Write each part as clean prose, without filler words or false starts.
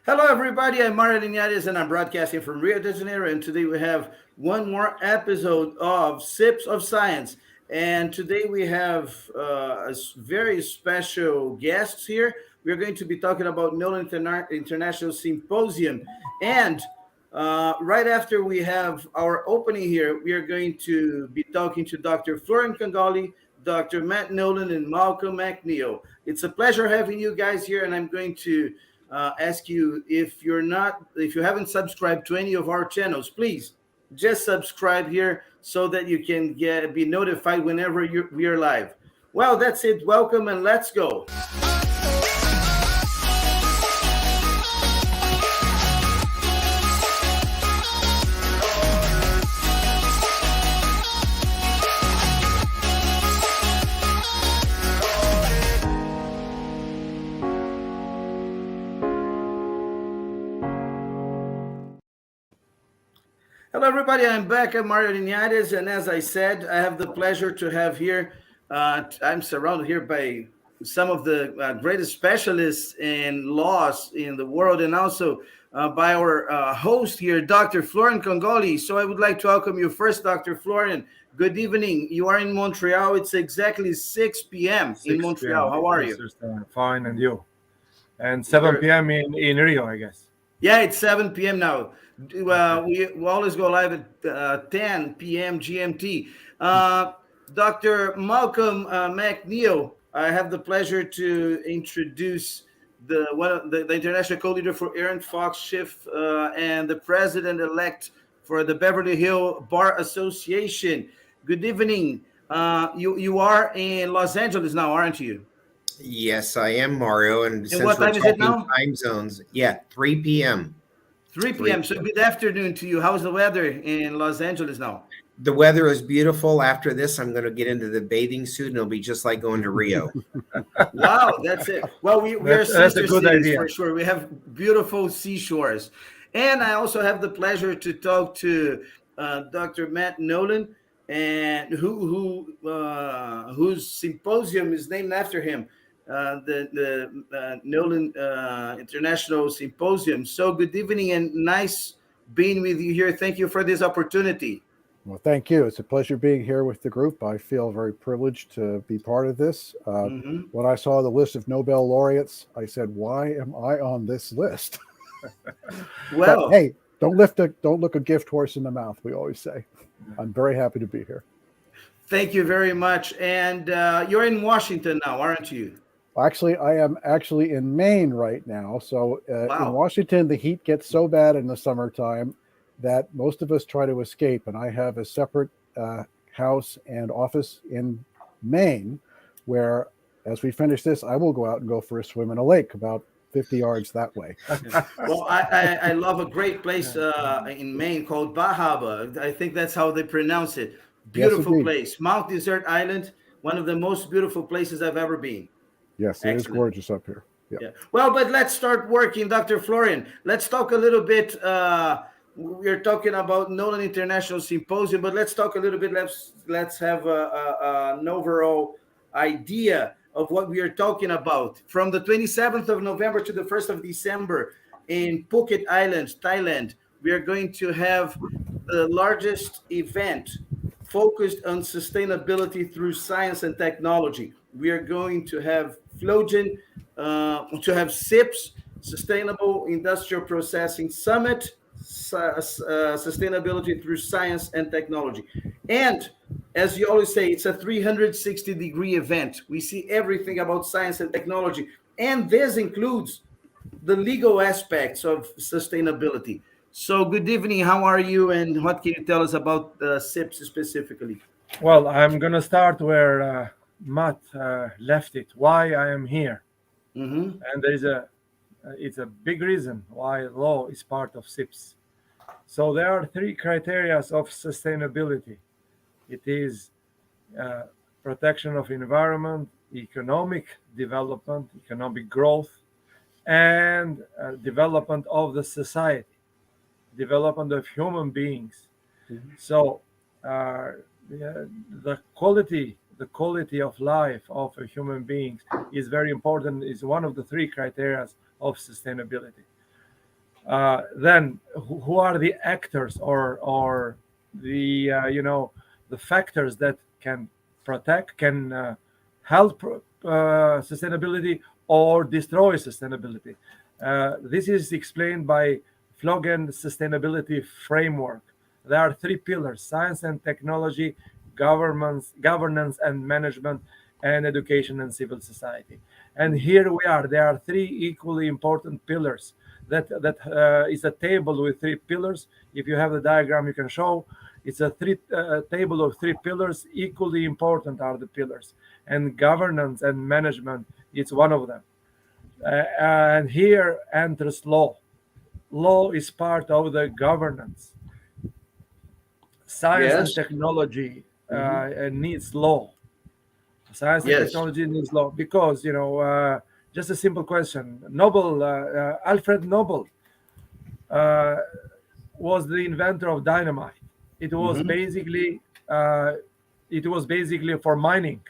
Hello, everybody. I'm Mario Linares, and I'm broadcasting from Rio de Janeiro. And today we have one more episode of SIPS of Science. And today we have very special guests here. We're going to be talking about Nolan International Symposium. And right after we have our opening here, we are going to be talking to Dr. Florian Kongoli, Dr. Matt Nolan, and Malcolm McNeil. It's a pleasure having you guys here, and I'm going to ask you if you haven't subscribed to any of our channels, please just subscribe here so that you can be notified whenever we are live. Well, that's it. Welcome and let's go. Hello, everybody. I'm back. I'm Mario Linares, and as I said, I have the pleasure to have here. I'm surrounded here by some of the greatest specialists in laws in the world, and also by our host here, Dr. Florian Kongoli. So I would like to welcome you first, Dr. Florian. Good evening. You are in Montreal. It's exactly 6 p.m. in Montreal. How are you? Fine, and you? And 7 p.m. in Rio, I guess. Yeah, it's 7 p.m. now. We always go live at 10 p.m. GMT. Dr. Malcolm McNeil, I have the pleasure to introduce the international co-leader for Aaron Fox Schiff and the president-elect for the Beverly Hills Bar Association. Good evening. You are in Los Angeles now, aren't you? Yes, I am, Mario. And since what we're time is it talking now? time zones, 3 p.m. 3 p.m. So good afternoon to you. How's the weather in Los Angeles now? The weather is beautiful. After this, I'm going to get into the bathing suit, and it'll be just like going to Rio. Wow, that's it. Well, we're sister cities for sure. We have beautiful seashores. And I also have the pleasure to talk to Dr. Matt Nolan, and whose symposium is named after him. The Nolan International Symposium. So good evening and nice being with you here. Thank you for this opportunity. Well, thank you. It's a pleasure being here with the group. I feel very privileged to be part of this. When I saw the list of Nobel laureates, I said, "Why am I on this list?" Well, but, hey, don't look a gift horse in the mouth, we always say. I'm very happy to be here. Thank you very much. And you're in Washington now, aren't you? Actually, I am actually in Maine right now. So wow. In Washington, the heat gets so bad in the summertime that most of us try to escape. And I have a separate house and office in Maine where, as we finish this, I will go out and go for a swim in a lake about 50 yards that way. Well, I love a great place in Maine called Bahaba. I think that's how they pronounce it. Beautiful place. Mount Desert Island, one of the most beautiful places I've ever been. Yes, it is gorgeous up here. Yeah. Well, but let's start working, Dr. Florian. Let's talk a little bit. We're talking about Nolan International Symposium, but let's talk a little bit. Let's have an overall idea of what we are talking about. From the 27th of November to the 1st of December in Phuket Island, Thailand, we are going to have the largest event focused on sustainability through science and technology. We are going to have Flogen, to have SIPS, Sustainable Industrial Processing Summit, Sustainability through Science and Technology. And as you always say, it's a 360-degree event. We see everything about science and technology. And this includes the legal aspects of sustainability. So good evening. How are you? And what can you tell us about SIPS specifically? Well, I'm going to start where Matt left it. Why I am here. And it's a big reason why law is part of SIPS. So there are three criteria of sustainability. It is protection of environment, economic development, economic growth, and development of the society, development of human beings. So the quality of life of a human being is very important, is one of the three criteria of sustainability. Then who are the actors or the the factors that can protect, can help sustainability or destroy sustainability? This is explained by Florian sustainability framework. There are three pillars: science and technology, governance and management, and education and civil society. And here we are. There are three equally important pillars. That is a table with three pillars. If you have the diagram, you can show. It's a table of three pillars. Equally important are the pillars, and governance and management. It's one of them. And here enters law. Law is part of the governance. Science and Yes. technology needs law. Science and Yes. technology needs law because just a simple question. Alfred Nobel was the inventor of dynamite. It was basically for mining.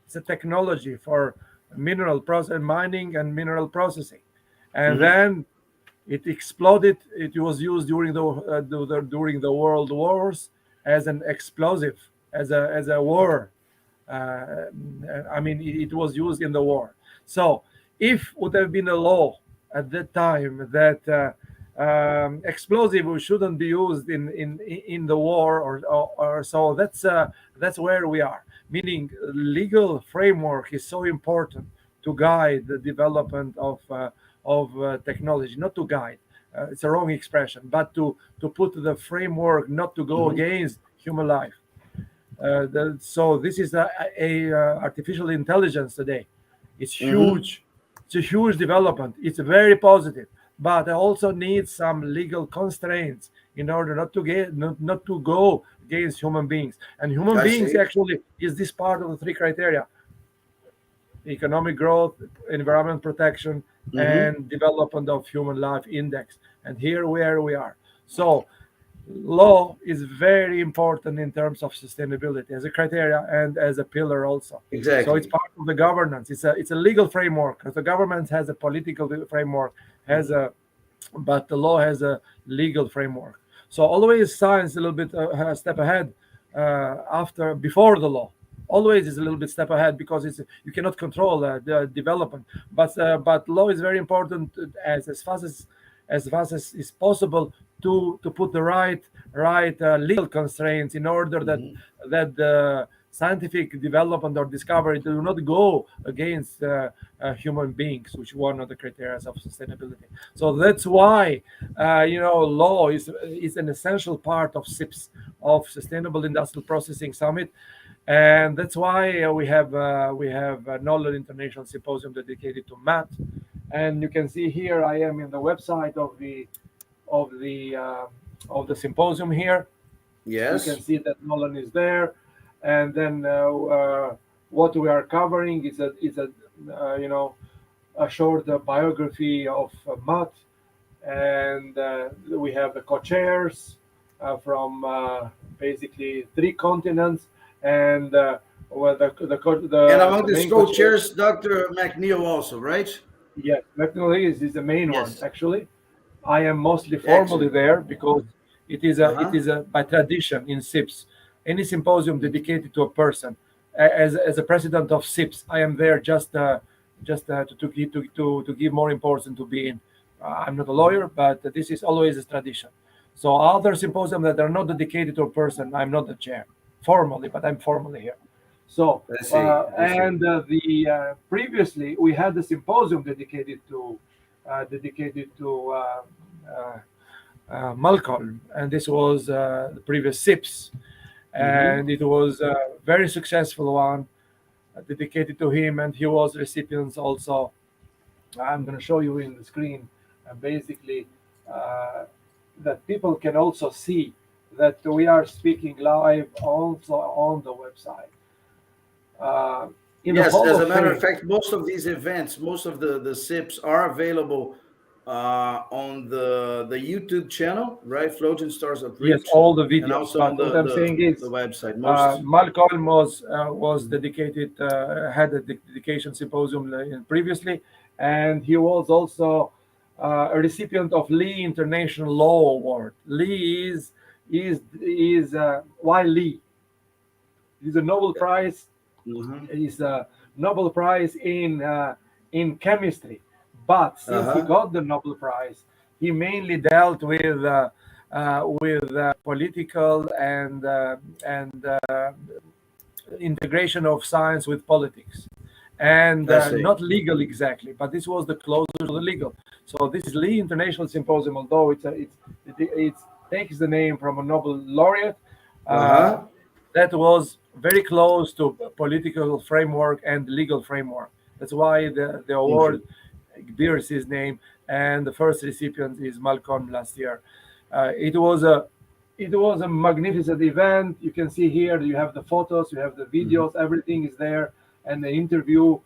It's a technology for mineral process mining and mineral processing, and then it exploded. It was used during the world wars as an explosive, as a war. I mean, it was used in the war. So, if would have been a law at that time that explosive shouldn't be used in the war or so, that's where we are. Meaning, legal framework is so important to guide the development of technology, not to guide. It's a wrong expression, but to put the framework, not to go against human life. So this is a artificial intelligence today. It's huge. It's a huge development. It's very positive, but it also needs some legal constraints in order not to go against human beings. And human I beings see. actually is this part of the three criteria: economic growth, environment protection, and development of human life index. And here where we are. So law is very important in terms of sustainability as a criteria and as a pillar also. Exactly. So it's part of the governance. It's a legal framework, because the government has a political framework, but the law has a legal framework. So always science a little bit a step ahead before the law. Always is a little bit step ahead because you cannot control the development. But law is very important as fast as is possible to put the right legal constraints in order that the scientific development or discovery do not go against human beings, which is one of the criteria of sustainability. So that's why law is an essential part of SIPS, of Sustainable Industrial Processing Summit. And that's why we have Nolan International Symposium dedicated to math. And you can see here I am in the website of the symposium here. Yes. You can see that Nolan is there, and then what we are covering is a short biography of Matt, and we have the co-chairs from basically three continents, and and among the co-chairs, Dr. McNeil also, right? Yes, McNeil is the main Yes. one actually. I am mostly formally Excellent. there because it is a by tradition in SIPS. Any symposium dedicated to a person, as a president of SIPS, I am there just to give more importance to be in. I'm not a lawyer, but this is always a tradition. So other symposiums that are not dedicated to a person, I'm not the chair formally, but I'm formally here. So I see. Previously we had the symposium dedicated to Malcolm, and this was the previous SIPS, and it was a very successful one dedicated to him, and he was recipient also. I'm going to show you in the screen, basically that people can also see that we are speaking live also on the website. Yes, as a matter of fact, most of these events, most of the SIPs are available on the YouTube channel, right? Floating Stars of Yes, Reach. all the videos. And also but on what I'm saying is, the website. Malcolm was dedicated, had a dedication symposium previously, and he was also a recipient of Lee International Law Award. Lee is why Lee? He's a Nobel Prize. He's a Nobel Prize in chemistry, but since he got the Nobel Prize, he mainly dealt with political and integration of science with politics, and not legal exactly, but this was the closer to the legal. So this is Lee International Symposium, although it takes the name from a Nobel laureate that was very close to political framework and legal framework. That's why the award bears his name, and the first recipient is Malcolm last year. It was a magnificent event. You can see here, you have the photos, you have the videos, everything is there, and the interview.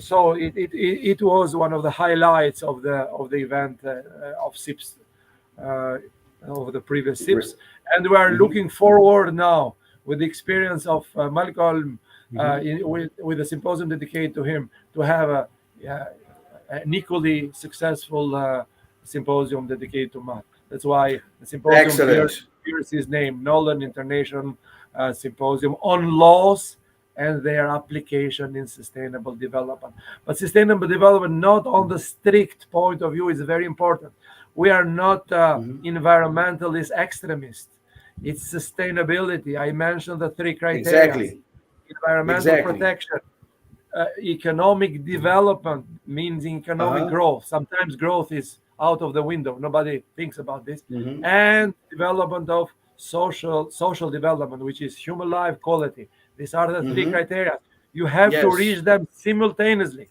So it was one of the highlights of the event of SIPS, of the previous SIPS, and we are looking forward now with the experience of Malcolm with the symposium dedicated to him to have an equally successful symposium dedicated to Matt. That's why the symposium bears his name, Nolan International Symposium on Laws and their application in sustainable development. But sustainable development, not on the strict point of view, is very important. We are not environmentalist extremists. It's sustainability. I mentioned the three criteria. Environmental protection. Economic development means economic growth. Sometimes growth is out of the window. Nobody thinks about this. And development of social development, which is human life quality. These are the three criteria. You have to reach them simultaneously.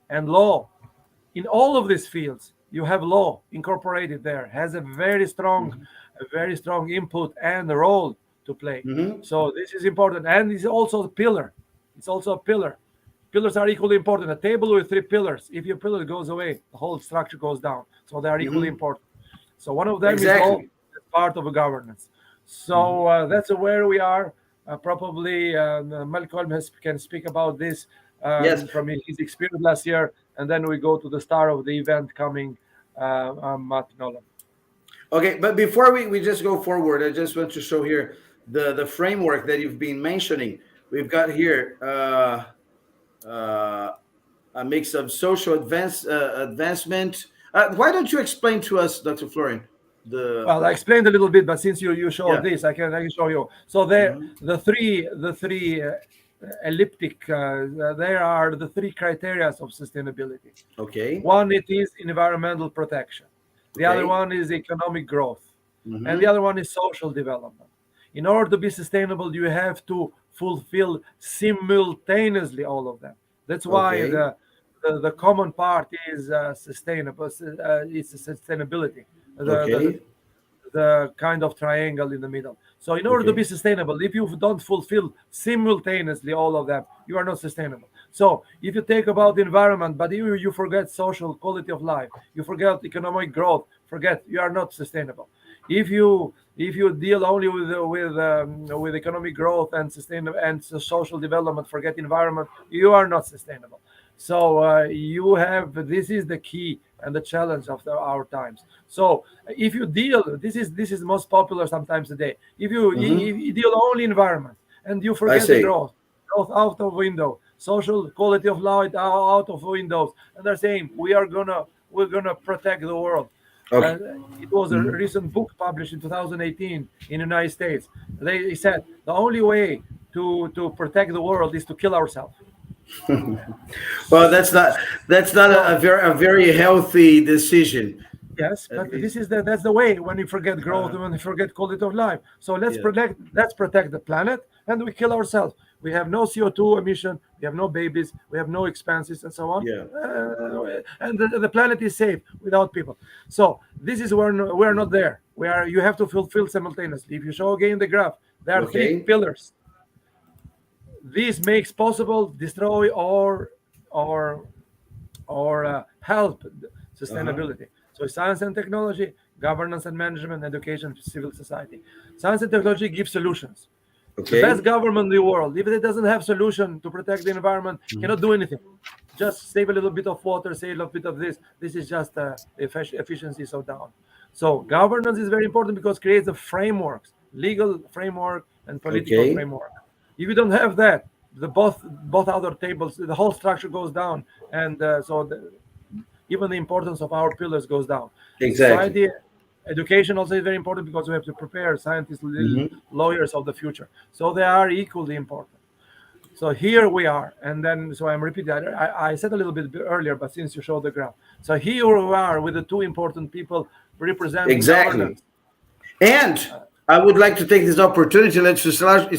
And law, in all of these fields, you have law incorporated there, has a very strong input and a role to play. So this is important, and it's also a pillar. It's also a pillar. Pillars are equally important. A table with three pillars, if your pillar goes away, the whole structure goes down. So they are equally important. So one of them is all part of a governance. So that's where we are. Probably Malcolm can speak about this from his experience last year, and then we go to the star of the event coming, Matt Nolan. Okay, but before we just go forward, I just want to show here the framework that you've been mentioning. We've got here a mix of social advancement. Why don't you explain to us, Dr. Florian? Well, I explained a little bit, but since you showed this, I can show you. So there, the three elliptic. There are the three criteria of sustainability. Okay. One, it is environmental protection. The other one is economic growth, and the other one is social development. In order to be sustainable, you have to fulfill simultaneously all of them. That's why the common part is sustainable. It's sustainability. The kind of triangle in the middle. So in order to be sustainable, if you don't fulfill simultaneously all of them, you are not sustainable. So if you take about the environment, but you forget social quality of life, you forget economic growth, you are not sustainable. If you deal only with economic growth and social development, forget environment, you are not sustainable. So you have, this is the key and the challenge of our times. So if you deal, this is most popular sometimes today. If you deal only environment and you forget the growth out of window, social quality of life out of windows, and they're saying we're gonna protect the world. It was a recent book published in 2018 in the United States. They said the only way to protect the world is to kill ourselves. Well, that's not a very healthy decision. Yes, but that's the way when we forget growth, when we forget quality of life. So let's protect the planet, and we kill ourselves. We have no CO2 emission, we have no babies, we have no expenses, and so on. And the planet is safe without people. So this is where we're not there. You have to fulfill simultaneously. If you show again the graph, there are three pillars. This makes possible destroy or help sustainability. So science and technology, governance and management, education, civil society. Science and technology give solutions. The best government in the world, if it doesn't have solution to protect the environment, cannot do anything. Just save a little bit of water, save a little bit of this. This is just the efficiency so down. So governance is very important because it creates a framework, legal framework and political framework. If you don't have that, the both other tables, the whole structure goes down, and even the importance of our pillars goes down. Exactly. Society, education also is very important because we have to prepare scientists, lawyers of the future. So they are equally important. So here we are, and then so I'm repeating. I said a little bit earlier, but since you showed the graph, so here we are with the two important people representing governance. And I would like to take this opportunity. Let's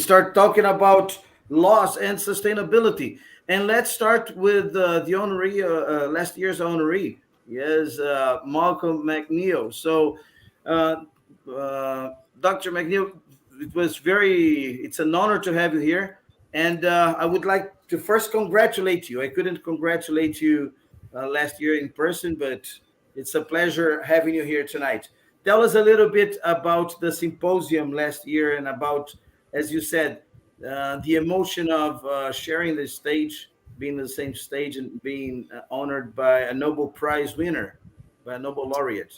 start talking about loss and sustainability. And let's start with the honoree, last year's honoree. Yes, Malcolm McNeil. So, Dr. McNeil, it's an honor to have you here. And I would like to first congratulate you. I couldn't congratulate you last year in person, but it's a pleasure having you here tonight. Tell us a little bit about the symposium last year and about, as you said, the emotion of sharing the stage, being the same stage and being honored by a Nobel Prize winner, by a Nobel laureate.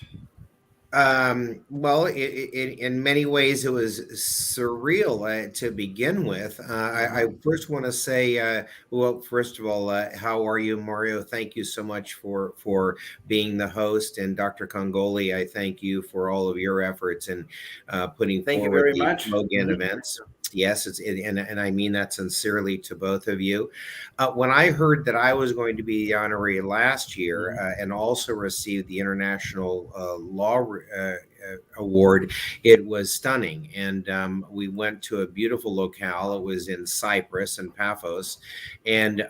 Well, in many ways, it was surreal to begin with. I first want to say, well, first of all, how are you, Mario? Thank you so much for being the host, and Dr. Kongoli, I thank you for all of your efforts in putting forward the Logan events. Yes, and I mean that sincerely to both of you. When I heard that I was going to be the honoree last year and also received the International Law Award, it was stunning. And we went to a beautiful locale. It was in Cyprus and Paphos. And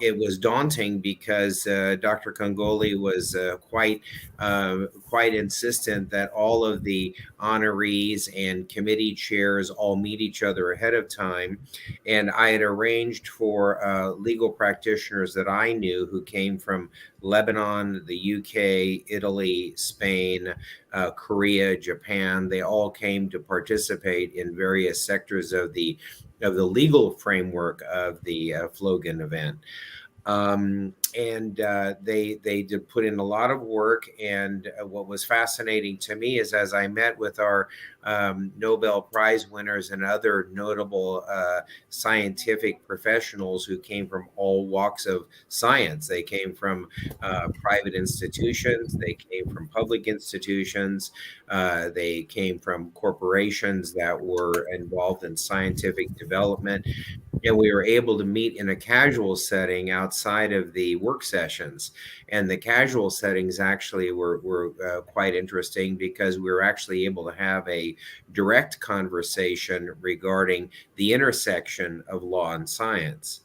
it was daunting because Dr. Kongoli was quite insistent that all of the honorees and committee chairs all meet each other ahead of time. And I had arranged for legal practitioners that I knew who came from Lebanon, the UK, Italy, Spain, Korea, Japan. They all came to participate in various sectors of the legal framework of the Flogan event. They did put in a lot of work. And what was fascinating to me is as I met with our Nobel Prize winners and other notable scientific professionals who came from all walks of science. They came from private institutions, they came from public institutions, they came from corporations that were involved in scientific development. And we were able to meet in a casual setting outside of the work sessions. And the casual settings actually were quite interesting because we were actually able to have a direct conversation regarding the intersection of law and science.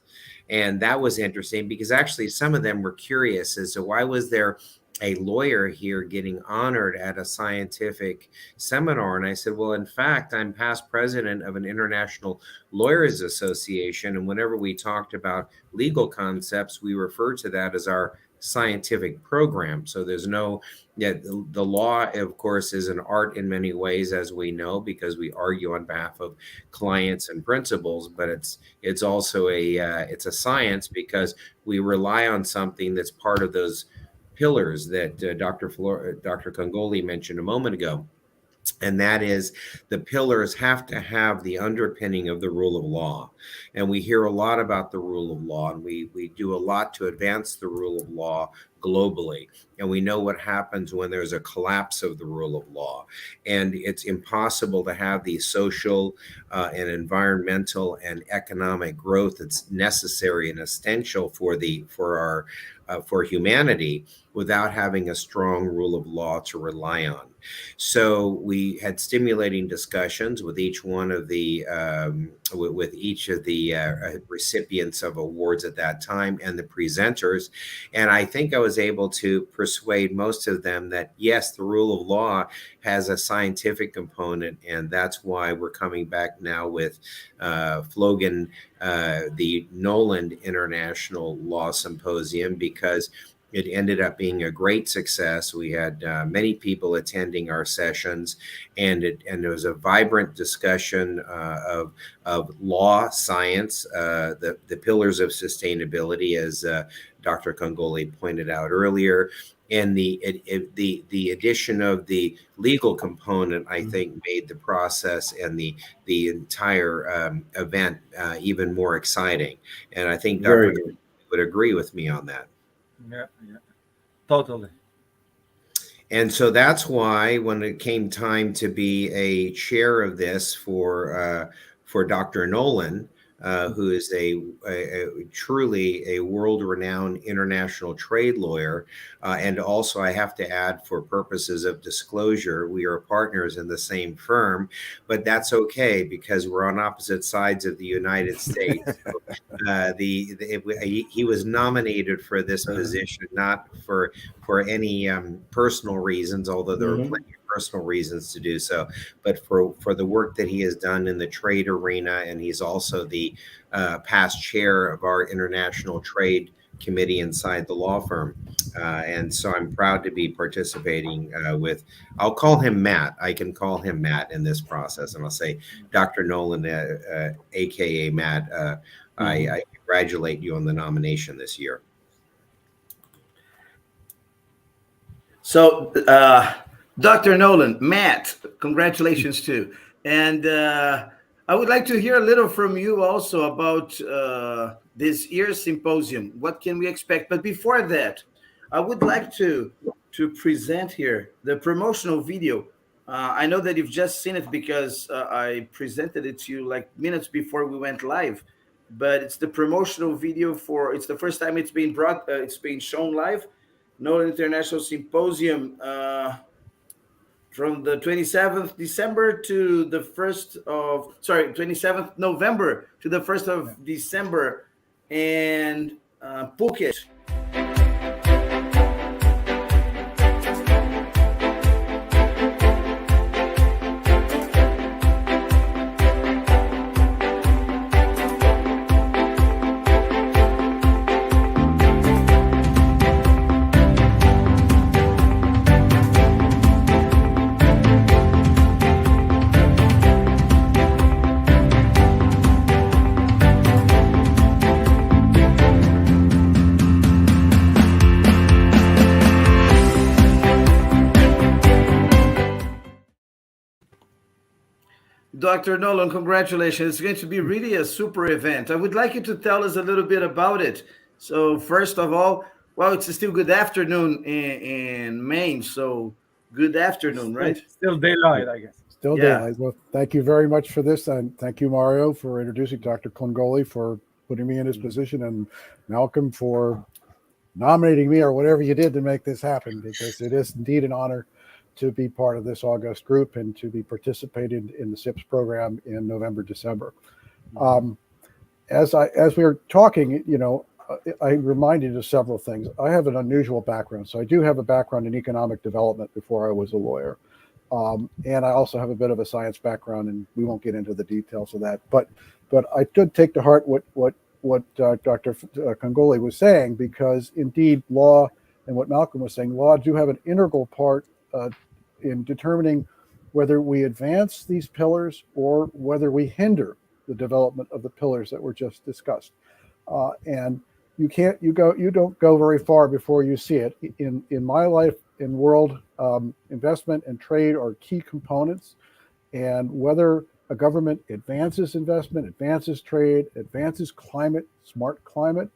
And that was interesting because actually some of them were curious as to why was there a lawyer here getting honored at a scientific seminar. And I said, well, in fact, I'm past president of an international lawyers association. And whenever we talked about legal concepts, we refer to that as our scientific program. So there's no, the law, of course, is an art in many ways, as we know, because we argue on behalf of clients and principals, but it's also it's a science because we rely on something that's part of those pillars that Dr. Kongoli mentioned a moment ago. And that is the pillars have to have the underpinning of the rule of law. And we hear a lot about the rule of law, and we do a lot to advance the rule of law globally. And we know what happens when there's a collapse of the rule of law. And it's impossible to have the social and environmental and economic growth that's necessary and essential for humanity without having a strong rule of law to rely on. So we had stimulating discussions with each one of the recipients of awards at that time and the presenters. And I think I was able to persuade most of them that, yes, the rule of law has a scientific component. And that's why we're coming back now with Flogan, the Nolan International Law Symposium, because It ended up being a great success. We had many people attending our sessions, and there was a vibrant discussion of law, science, the pillars of sustainability, as Dr. Kongoli pointed out earlier. And the addition of the legal component, I think, made the process and the entire event even more exciting. And I think Dr. would agree with me on that. Yeah, totally. And so that's why when it came time to be a chair of this for Dr. Nolan, who is a truly a world-renowned international trade lawyer. And also, I have to add, for purposes of disclosure, we are partners in the same firm, but that's okay because we're on opposite sides of the United States. He was nominated for this position, not for any personal reasons, although there were plenty of personal reasons to do so, but for the work that he has done in the trade arena. And he's also the past chair of our international trade committee inside the law firm. And so I'm proud to be participating with, I'll call him Matt. I can call him Matt in this process. And I'll say, Dr. Nolan, AKA Matt, I congratulate you on the nomination this year. So, Dr. Nolan, Matt, congratulations too. And I would like to hear a little from you also about this year's symposium. What can we expect? But before that, I would like to present here the promotional video. I know that you've just seen it because I presented it to you like minutes before we went live. But it's the promotional video it's the first time it's being it's being shown live. Nolan International Symposium from the 27th December to the 27th November to the 1st of December in Phuket. Dr. Nolan, congratulations. It's going to be really a super event. I would like you to tell us a little bit about it. So first of all, well, it's still good afternoon in Maine. So good afternoon, right? Still daylight, I guess. Still daylight. Well, thank you very much for this. And thank you, Mario, for introducing Dr. Kongoli, for putting me in this position, and Malcolm for nominating me or whatever you did to make this happen, because it is indeed an honor to be part of this august group and to be participating in the SIPS program in November, December. As we were talking, I reminded of several things. I have an unusual background. So I do have a background in economic development before I was a lawyer. And I also have a bit of a science background, and we won't get into the details of that. But I did take to heart what Dr. Kongoli was saying, because indeed law, and what Malcolm was saying, law do have an integral part in determining whether we advance these pillars or whether we hinder the development of the pillars that were just discussed. And you don't go very far before you see it. In my life, in world, investment and trade are key components, and whether a government advances investment, advances trade, advances climate, smart climate,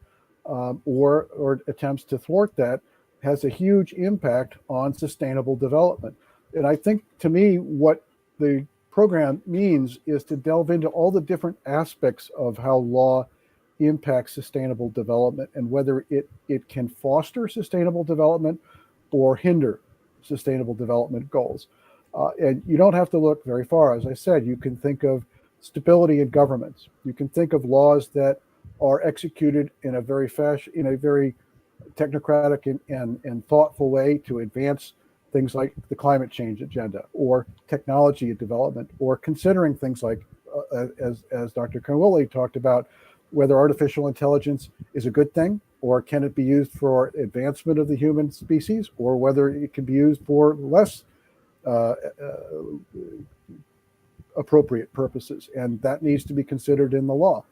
or attempts to thwart that, has a huge impact on sustainable development. And I think, to me, what the program means is to delve into all the different aspects of how law impacts sustainable development, and whether it can foster sustainable development or hinder sustainable development goals. And you don't have to look very far. As I said, you can think of stability in governments. You can think of laws that are executed in a very technocratic and thoughtful way to advance things like the climate change agenda, or technology development, or considering things like, as Dr. Kongoli talked about, whether artificial intelligence is a good thing or can it be used for advancement of the human species, or whether it can be used for less appropriate purposes, and that needs to be considered in the law.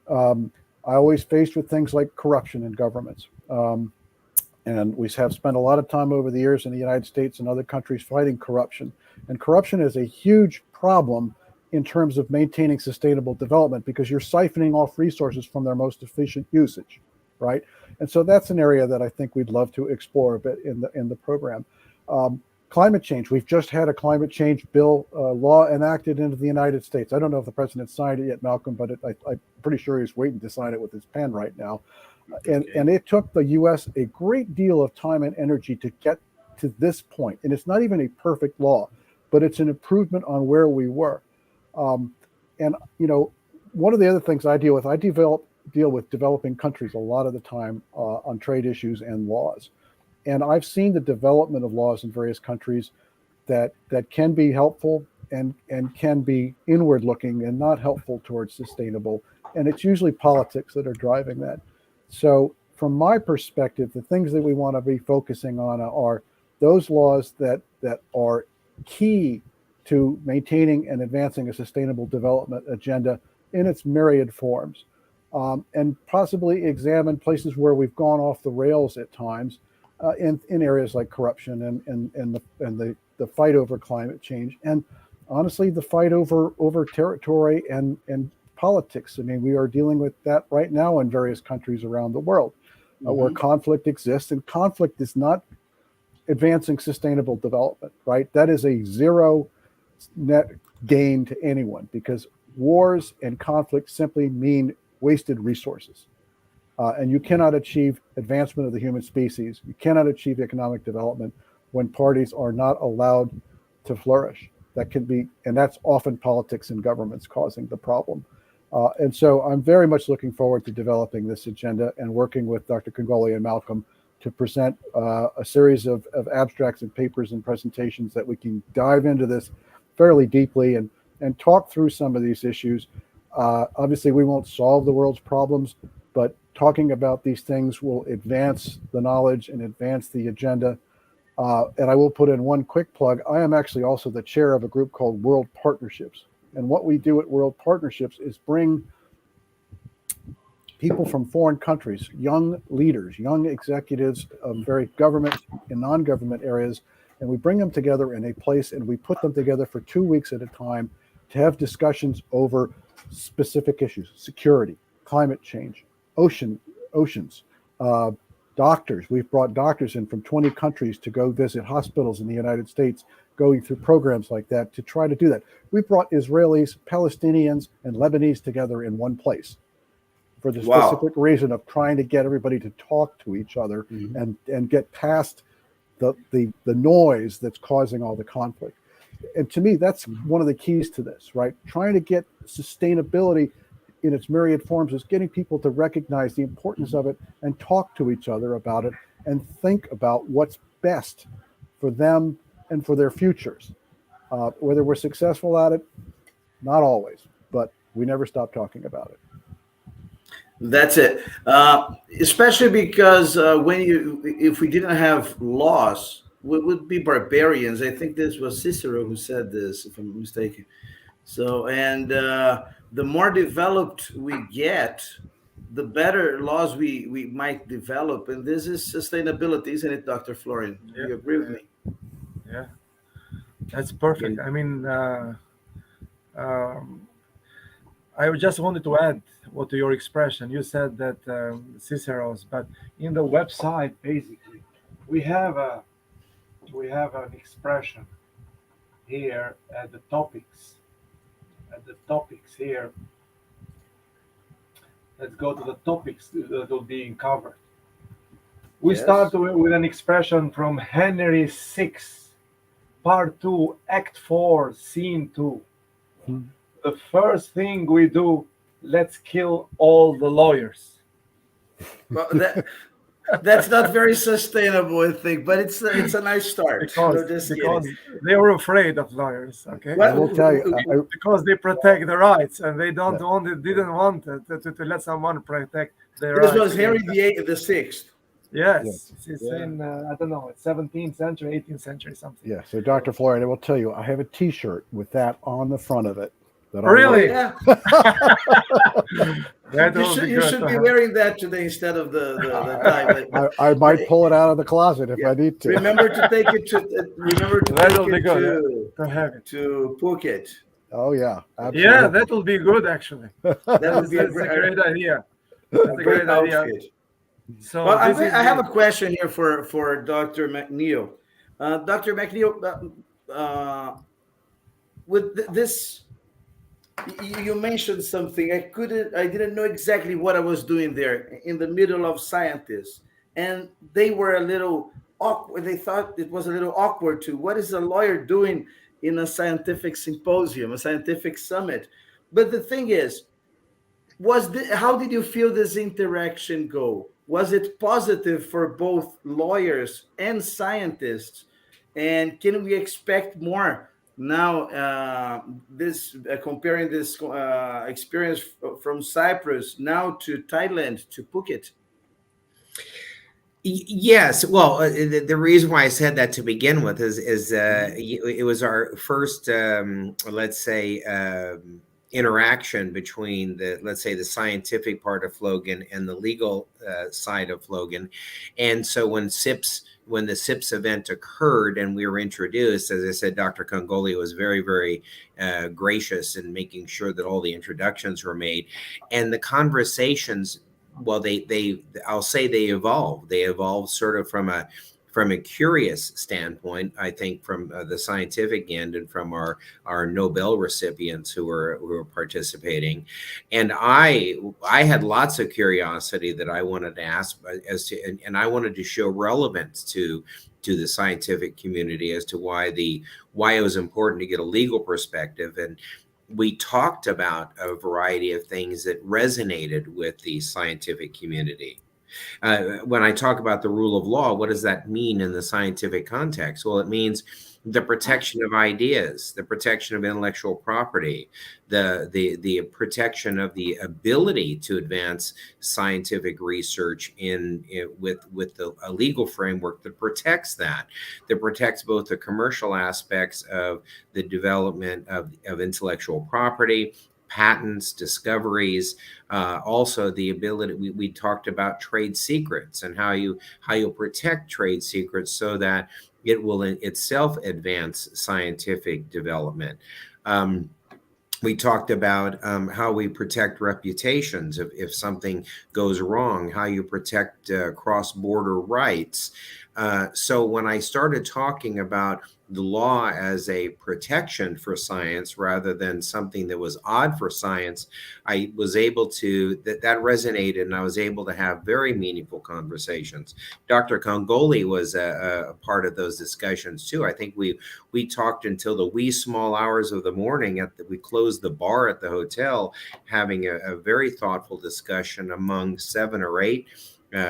I always faced with things like corruption in governments. And we have spent a lot of time over the years in the United States and other countries fighting corruption. And corruption is a huge problem in terms of maintaining sustainable development, because you're siphoning off resources from their most efficient usage, right? And so that's an area that I think we'd love to explore a bit in the program. Climate change. We've just had a climate change bill law enacted into the United States. I don't know if the president signed it yet, Malcolm, but I'm pretty sure he's waiting to sign it with his pen right now. And it took the U.S. a great deal of time and energy to get to this point. And it's not even a perfect law, but it's an improvement on where we were. And, you know, one of the other things I deal with, deal with developing countries a lot of the time on trade issues and laws. And I've seen the development of laws in various countries that can be helpful and can be inward looking and not helpful towards sustainable. And it's usually politics that are driving that. So from my perspective, the things that we want to be focusing on are those laws that are key to maintaining and advancing a sustainable development agenda in its myriad forms, and possibly examine places where we've gone off the rails at times in areas like corruption and the fight over climate change, and honestly the fight over territory and politics. I mean, we are dealing with that right now in various countries around the world, where conflict exists, and conflict is not advancing sustainable development, right? That is a zero net gain to anyone, because wars and conflict simply mean wasted resources. And you cannot achieve advancement of the human species. You cannot achieve economic development when parties are not allowed to flourish. That can be, and that's often politics and governments causing the problem. And so I'm very much looking forward to developing this agenda and working with Dr. Kongoli and Malcolm to present a series of abstracts and papers and presentations that we can dive into this fairly deeply and talk through some of these issues. Obviously, we won't solve the world's problems, but talking about these things will advance the knowledge and advance the agenda. And I will put in one quick plug. I am actually also the chair of a group called World Partnerships. And what we do at World Partnerships is bring people from foreign countries, young leaders, young executives of various government and non-government areas, and we bring them together in a place and we put them together for 2 weeks at a time to have discussions over specific issues: security, climate change, oceans, doctors. We've brought doctors in from 20 countries to go visit hospitals in the United States, going through programs like that to try to do that. We brought Israelis, Palestinians, and Lebanese together in one place for the specific reason of trying to get everybody to talk to each other and get past the noise that's causing all the conflict. And to me, that's one of the keys to this, right? Trying to get sustainability in its myriad forms is getting people to recognize the importance of it and talk to each other about it and think about what's best for them and for their futures. Whether we're successful at it, not always, but we never stop talking about it. That's it. Especially because if we didn't have laws, we would be barbarians. I think this was Cicero who said this, if I'm mistaken. So, and the more developed we get, the better laws we might develop. And this is sustainability, isn't it, Dr. Florian? Do you agree with me? Yeah, that's perfect. I mean, I just wanted to add to your expression. You said that Cicero's, but in the website, basically, we have an expression here at the topics. At the topics here, let's go to the topics that will be covered. We start with an expression from Henry VI, Part 2, Act 4, Scene 2. The first thing we do, let's kill all the lawyers. Well, That's not very sustainable, I think, but it's a nice start. No, just because kidding. they were afraid of lawyers. Okay. I will tell you, Because they protect the rights, and they didn't want to let someone protect their rights. This was Henry the Sixth. Yes, it's in I don't know, it's 17th century, 18th century, something. Yeah. So, Dr. Florian, I will tell you, I have a T-shirt with that on the front of it. That Really? Yeah. You should be wearing that today instead of the tie. I might pull it out of the closet if I need to. Remember to take it to to Phuket. Oh yeah, absolutely. Yeah, that will be good actually. That would be a great idea. That's a great idea. So, well, I have a question here for Dr. McNeil. Dr. McNeil, with this, you mentioned something. I didn't know exactly what I was doing there in the middle of scientists, and they were a little awkward. They thought it was a little awkward too. What is a lawyer doing in a scientific symposium, a scientific summit? But the thing is, how did you feel this interaction go? Was it positive for both lawyers and scientists? And can we expect more now? Comparing this experience from Cyprus now to Thailand, to Phuket. Yes. Well, the reason why I said that to begin with is it was our first, let's say, interaction between the scientific part of Flogan and the legal side of Flogan. And so when the SIPS event occurred and we were introduced, as I said, Dr. Kongoli was very, very gracious in making sure that all the introductions were made. And the conversations, well, I'll say they evolved. They evolved sort of from a curious standpoint, I think, from the scientific end and from our Nobel recipients who were participating. And I had lots of curiosity that I wanted to ask and I wanted to show relevance to the scientific community as to why it was important to get a legal perspective. And we talked about a variety of things that resonated with the scientific community. When I talk about the rule of law, what does that mean in the scientific context? Well, it means the protection of ideas, the protection of intellectual property, the protection of the ability to advance scientific research with a legal framework that protects both the commercial aspects of the development of intellectual property, patents, discoveries, also the ability. We talked about trade secrets and how you'll protect trade secrets so that it will in itself advance scientific development. We talked about how we protect reputations if something goes wrong, how you protect cross-border rights. So when I started talking about the law as a protection for science rather than something that was odd for science, I was able to, that resonated, and I was able to have very meaningful conversations. Dr. Kongoli was a part of those discussions too. I think we talked until the wee small hours of the morning. We closed the bar at the hotel, having a very thoughtful discussion among 7 or 8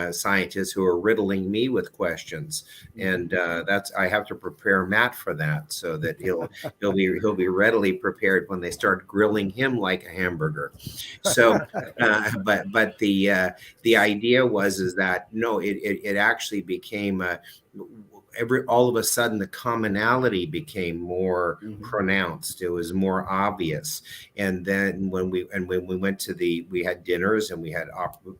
scientists who are riddling me with questions, and I have to prepare Matt for that so that he'll be readily prepared when they start grilling him like a hamburger. So, but the idea is that no, it actually became all of a sudden the commonality became more pronounced. It was more obvious. And then when we went to we had dinners and we had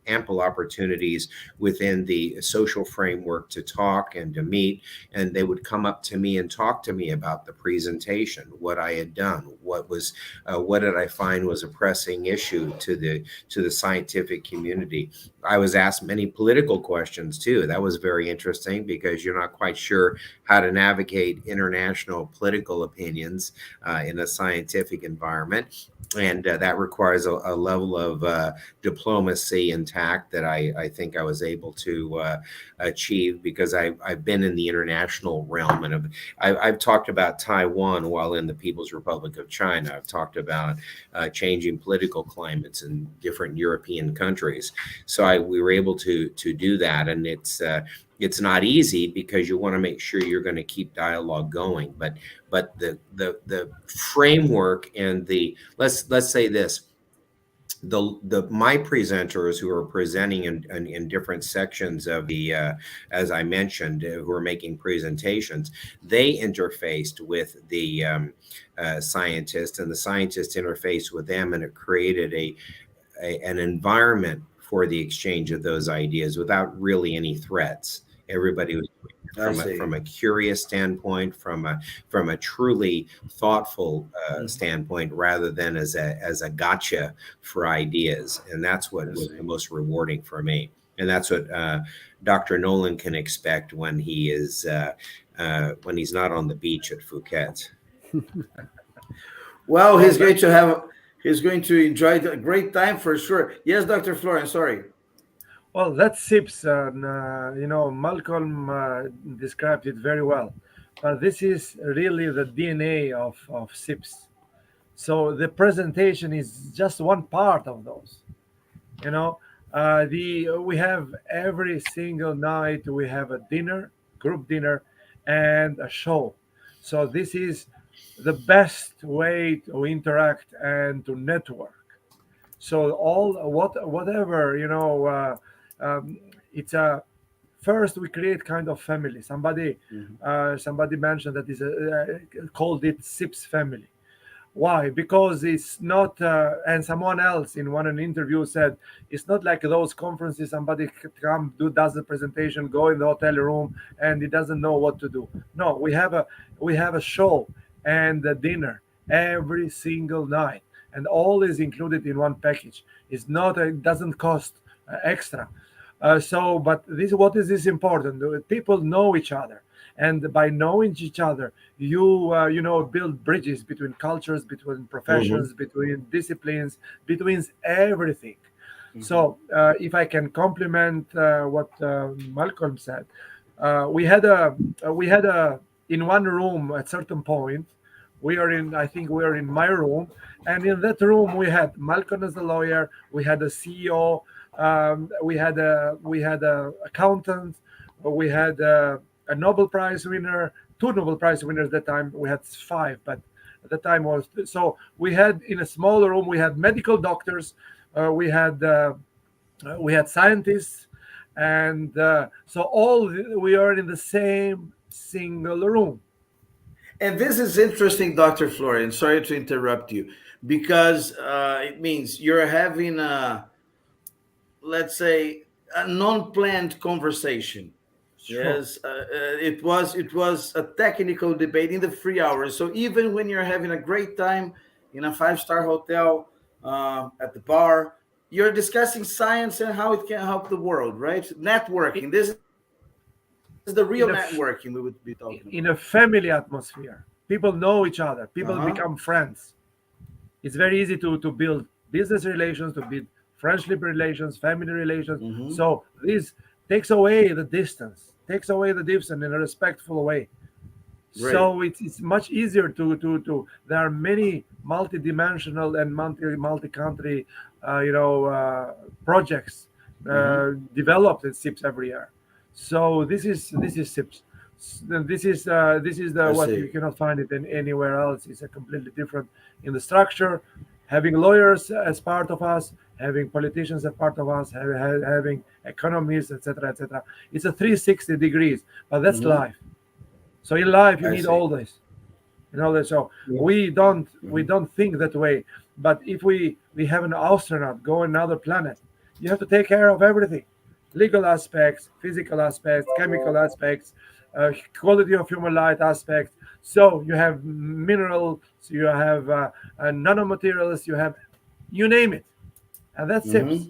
ample opportunities within the social framework to talk and to meet, and they would come up to me and talk to me about the presentation, what I had done, what did I find was a pressing issue to the scientific community. I was asked many political questions too. That was very interesting because you're not quite sure how to navigate international political opinions in a scientific environment. And that requires a level of diplomacy and tact that I think I was able to achieve, because I've been in the international realm, and I've talked about Taiwan while in the People's Republic of China. I've talked about changing political climates in different European countries. So we were able to do that, and it's not easy, because you want to make sure you're going to keep dialogue going, but the framework and let's say this, the my presenters who are presenting in different sections of the as I mentioned, who are making presentations, they interfaced with the scientists, and the scientists interfaced with them, and it created an environment for the exchange of those ideas without really any threats. Everybody was from a curious standpoint, from a truly thoughtful standpoint, rather than as a gotcha for ideas. And that's what was the most rewarding for me. And that's what Dr. Nolan can expect when he is when he's not on the beach at Phuket. Well, he's going to enjoy a great time for sure. Yes, Dr. Florian, sorry. Well, that's SIPS. Malcolm described it very well. But this is really the DNA of SIPS. So the presentation is just one part of those. We have every single night, we have a dinner, group dinner, and a show. So this is the best way to interact and to network. So whatever it's a first we create kind of family. Somebody mentioned that is called it SIPS family. Why? Because it's not, and someone else in an interview said, it's not like those conferences. Somebody does the presentation, go in the hotel room, and he doesn't know what to do. No, we have a show and a dinner every single night, and all is included in one package. It doesn't cost extra. But what is this important? People know each other. And by knowing each other, you build bridges between cultures, between professions, between disciplines, between everything. So if I can complement what Malcolm said, we had a in one room at certain point. I think we are in my room, and in that room we had Malcolm as a lawyer, we had a CEO, we had a accountant, we had a Nobel Prize winner, 2 Nobel Prize winners at that time. We had 5, but at the time so we had in a small room. We had medical doctors, we had scientists, and so we are in the same single room. And this is interesting, Dr. Florian. Sorry to interrupt you, because it means you're having let's say, a non-planned conversation. Sure. Yes, it was a technical debate in the 3 hours. So even when you're having a great time in a 5-star hotel, at the bar, you're discussing science and how it can help the world, right? Networking. This is the real networking we would be talking about. In a family atmosphere, people know each other. People become friends. It's very easy to build business relations, to build friendship relations, family relations. So this takes away the distance in a respectful way. Right. So it's much easier to there are many multi-dimensional and multi-country projects developed at SIPS every year. So this is SIPS. This is what you cannot find it anywhere else. It's a completely different in the structure, having lawyers as part of us, having politicians as part of us, having economists, etc., etc. It's a 360 degrees, but that's life. So in life, you need all this. So we don't think that way. But if we have an astronaut go on another planet, you have to take care of everything: legal aspects, physical aspects, chemical aspects, quality of human life aspects. So you have minerals, you have nanomaterials, you name it. And that's SIPS.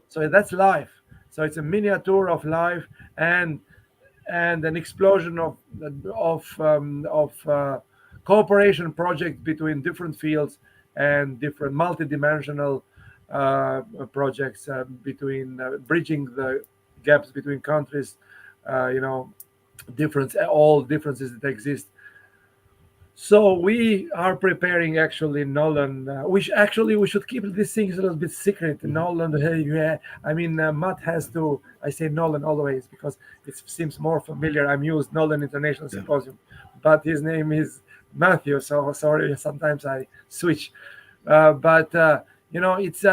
So that's life. So it's a miniature of life and an explosion of cooperation projects between different fields and different multidimensional projects between bridging the gaps between countries, all differences that exist. So we are preparing, actually, Nolan. We should keep these things a little bit secret. Nolan, Matt has to. I say Nolan always because it seems more familiar. I'm used Nolan International Symposium, but his name is Matthew. So sorry, sometimes I switch. It's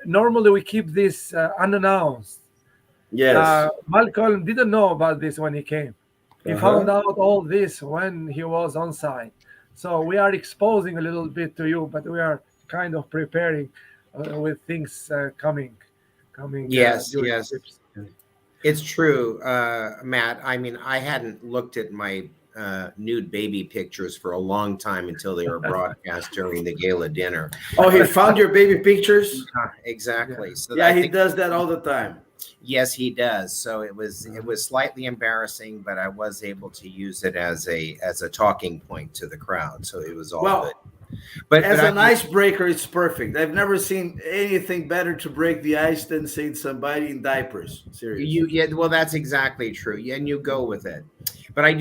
normally we keep this unannounced. Yes. Malcolm didn't know about this when he came. He found out all this when he was on site. So we are exposing a little bit to you, but we are kind of preparing with things coming. Yes, during yes. SIPS. It's true, Matt. I mean, I hadn't looked at my nude baby pictures for a long time until they were broadcast during the gala dinner. Oh, he found your baby pictures? Exactly. Yeah, So he does that all the time. Yes, he does. So it was slightly embarrassing, but I was able to use it as a talking point to the crowd. So it was all good. But as an icebreaker, it's perfect. I've never seen anything better to break the ice than seeing somebody in diapers. Seriously. Well, that's exactly true. And you go with it. But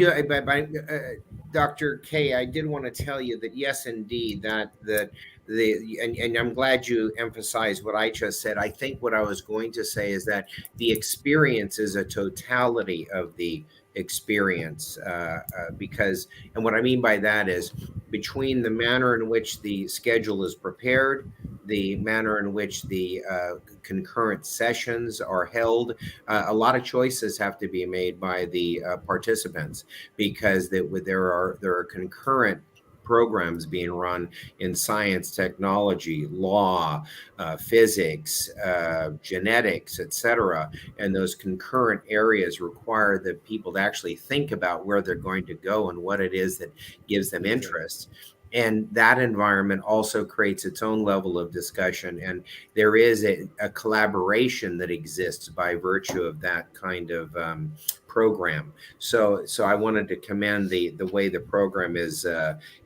Dr. K, I did want to tell you that yes, indeed, and I'm glad you emphasized what I just said. I think what I was going to say is that the experience is a totality of the experience, because, and what I mean by that is between the manner in which the schedule is prepared, the manner in which the concurrent sessions are held, a lot of choices have to be made by the participants, because there are concurrent programs being run in science, technology, law, physics, genetics, etc. And those concurrent areas require the people to actually think about where they're going to go and what it is that gives them interest. And that environment also creates its own level of discussion. And there is a collaboration that exists by virtue of that kind of program. So I wanted to commend the way the program is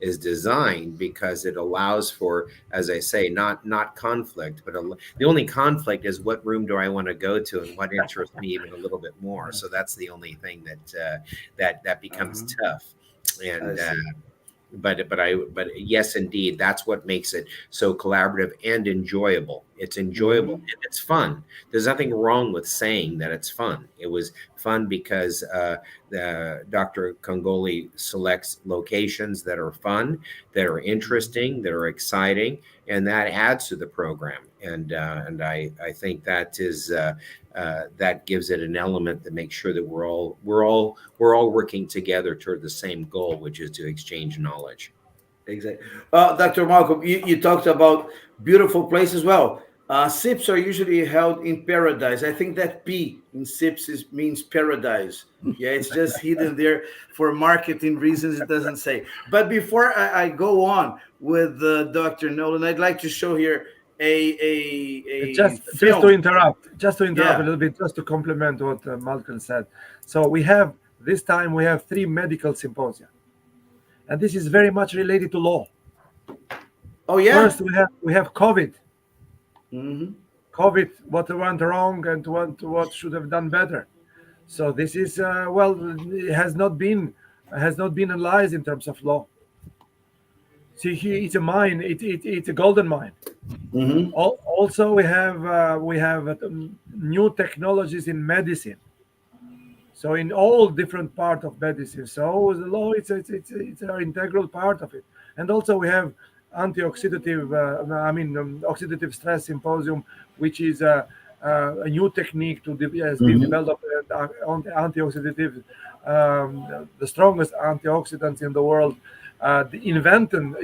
designed, because it allows for, as I say, not conflict, but the only conflict is what room do I want to go to and what interests me even a little bit more. So that's the only thing that becomes tough. And but yes, indeed, that's what makes it so collaborative and enjoyable. It's enjoyable and it's fun. There's nothing wrong with saying that it's fun. It was fun because Dr. Kongoli selects locations that are fun, that are interesting, that are exciting, and that adds to the program. And I think that is that gives it an element that makes sure that we're all working together toward the same goal, which is to exchange knowledge. Exactly. Dr. Malcolm, you talked about beautiful places. Well, SIPs are usually held in paradise. I think that P in SIPs means paradise. Yeah, it's just hidden there for marketing reasons. It doesn't say. But before I go on with Dr. Nolan, I'd like to show here just to interrupt a little bit, just to complement what Malcolm said. So we have 3 medical symposia, and this is very much related to law. Oh yeah. First, we have COVID. COVID, what went wrong and what should have done better. So this is it has not been analyzed in terms of law. See, it's a mine. It's a golden mine. Also, we have new technologies in medicine. So in all different parts of medicine. So the law, it's an integral part of it. And also we have oxidative stress symposium, which is a new technique to develop antioxidative, the strongest antioxidants in the world. The invention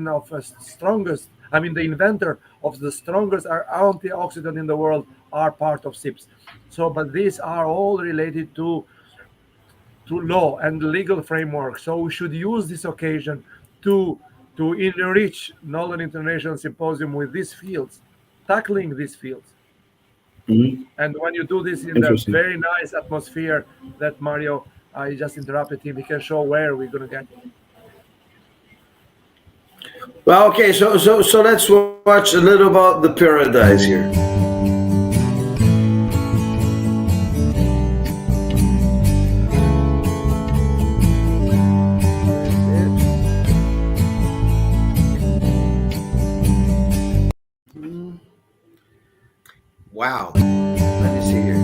of the inventor of the strongest antioxidant in the world are part of SIPS. So, but these are all related to law and legal framework. So we should use this occasion to enrich Nolan International Symposium with these fields, tackling these fields. And when you do this in the very nice atmosphere that Mario, I just interrupted him, he can show where we're going to get. Well, okay, so let's watch a little about the paradise here. Wow. Let me see here.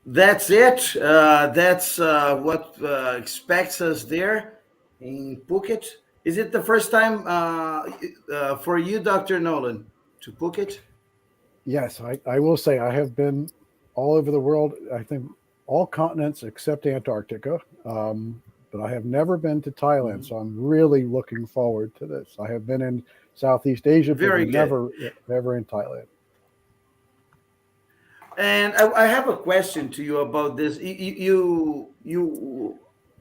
That's it. That's what expects us there in Phuket. Is it the first time for you, Dr. Nolan, to Phuket? Yes, I will say I have been all over the world. I think all continents except Antarctica. But I have never been to Thailand, so I'm really looking forward to this. I have been in Southeast Asia, Very but good. never in Thailand. And I have a question to you about this. You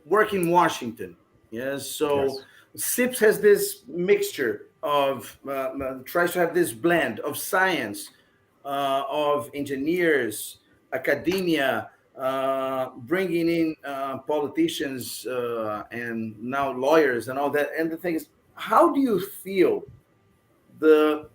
work in Washington, yes. So Yes. SIPS has this mixture of tries to have this blend of science, of engineers, academia, bringing in politicians and now lawyers and all that. And the thing is, how do you feel the,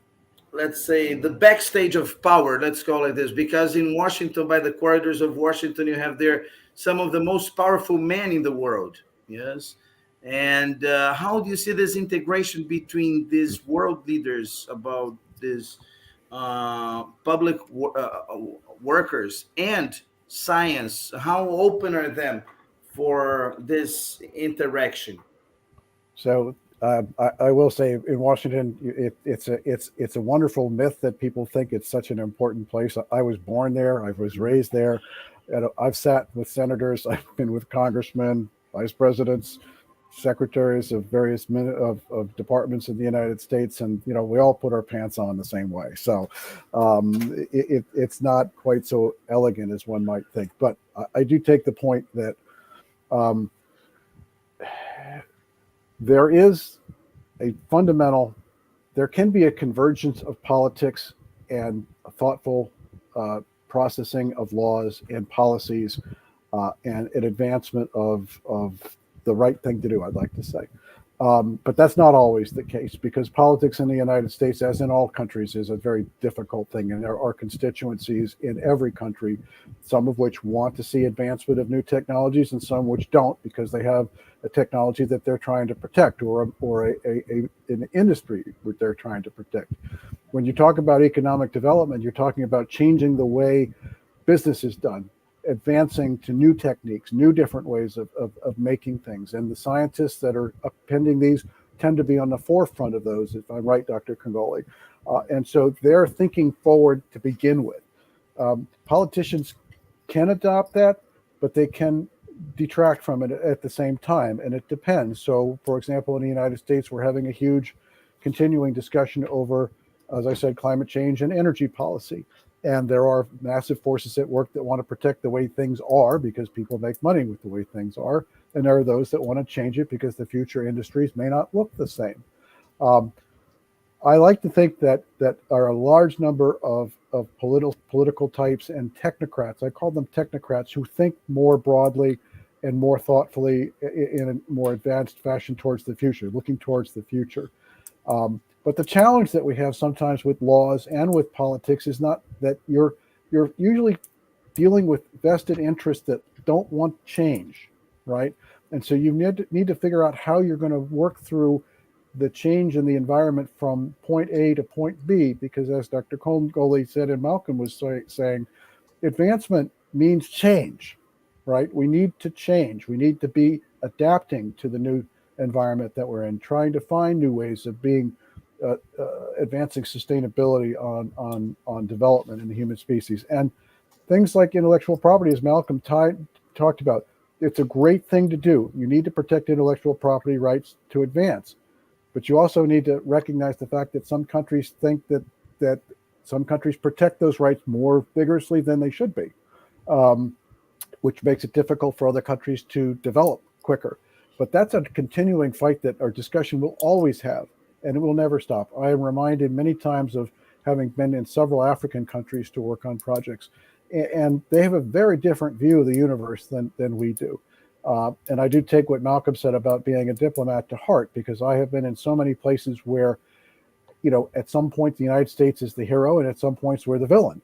let's say, the backstage of power, let's call it this, because in Washington, by the corridors of Washington, you have there some of the most powerful men in the world, yes. And how do you see this integration between these world leaders about this public workers and science? How open are them for this interaction? So I will say in Washington, it's a wonderful myth that people think it's such an important place. I was born there. I was raised there. And I've sat with senators. I've been with congressmen, vice presidents, secretaries of various of departments in the United States, and we all put our pants on the same way. So it's not quite so elegant as one might think. But I do take the point that there is a fundamental, there can be a convergence of politics and a thoughtful processing of laws and policies and an advancement of the right thing to do, I'd like to say. But that's not always the case, because politics in the United States, as in all countries, is a very difficult thing. And there are constituencies in every country, some of which want to see advancement of new technologies and some which don't, because they have a technology that they're trying to protect, or an industry that they're trying to protect. When you talk about economic development, you're talking about changing the way business is done, advancing to new techniques, new different ways of making things. And the scientists that are appending these tend to be on the forefront of those, if I'm right, Dr. Kongoli. And so they're thinking forward to begin with. Politicians can adopt that, but they can detract from it at the same time, and it depends. So, for example, in the United States, we're having a huge continuing discussion over, as I said, climate change and energy policy. And there are massive forces at work that want to protect the way things are because people make money with the way things are. And there are those that want to change it because the future industries may not look the same. I like to think that are a large number of political types and technocrats. I call them technocrats, who think more broadly and more thoughtfully in a more advanced fashion towards the future, looking towards the future. But the challenge that we have sometimes with laws and with politics is not that you're usually dealing with vested interests that don't want change, right? And so you need to figure out how you're going to work through the change in the environment from point A to point B, because as Dr. Kongoli said and Malcolm was saying, advancement means change, right? We need to change. We need to be adapting to the new environment that we're in, trying to find new ways of being advancing sustainability on development in the human species. And things like intellectual property, as Malcolm talked about, it's a great thing to do. You need to protect intellectual property rights to advance. But you also need to recognize the fact that some countries think that some countries protect those rights more vigorously than they should be, which makes it difficult for other countries to develop quicker. But that's a continuing fight that our discussion will always have, and it will never stop. I am reminded many times of having been in several African countries to work on projects, and they have a very different view of the universe than we do. And I do take what Malcolm said about being a diplomat to heart, because I have been in so many places where, you know, at some point the United States is the hero, and at some points we're the villain.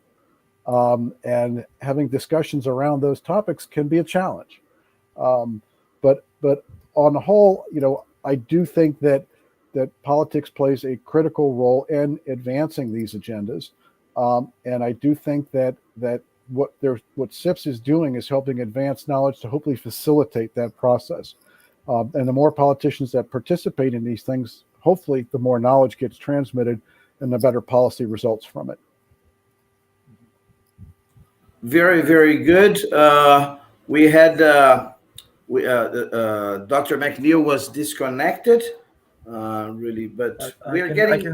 And having discussions around those topics can be a challenge. But on the whole, you know, I do think that politics plays a critical role in advancing these agendas. And I do think that what SIPS is doing is helping advance knowledge to hopefully facilitate that process. And the more politicians that participate in these things, hopefully the more knowledge gets transmitted and the better policy results from it. Very, very good. We had Dr. McNeil was disconnected, really, but we are getting.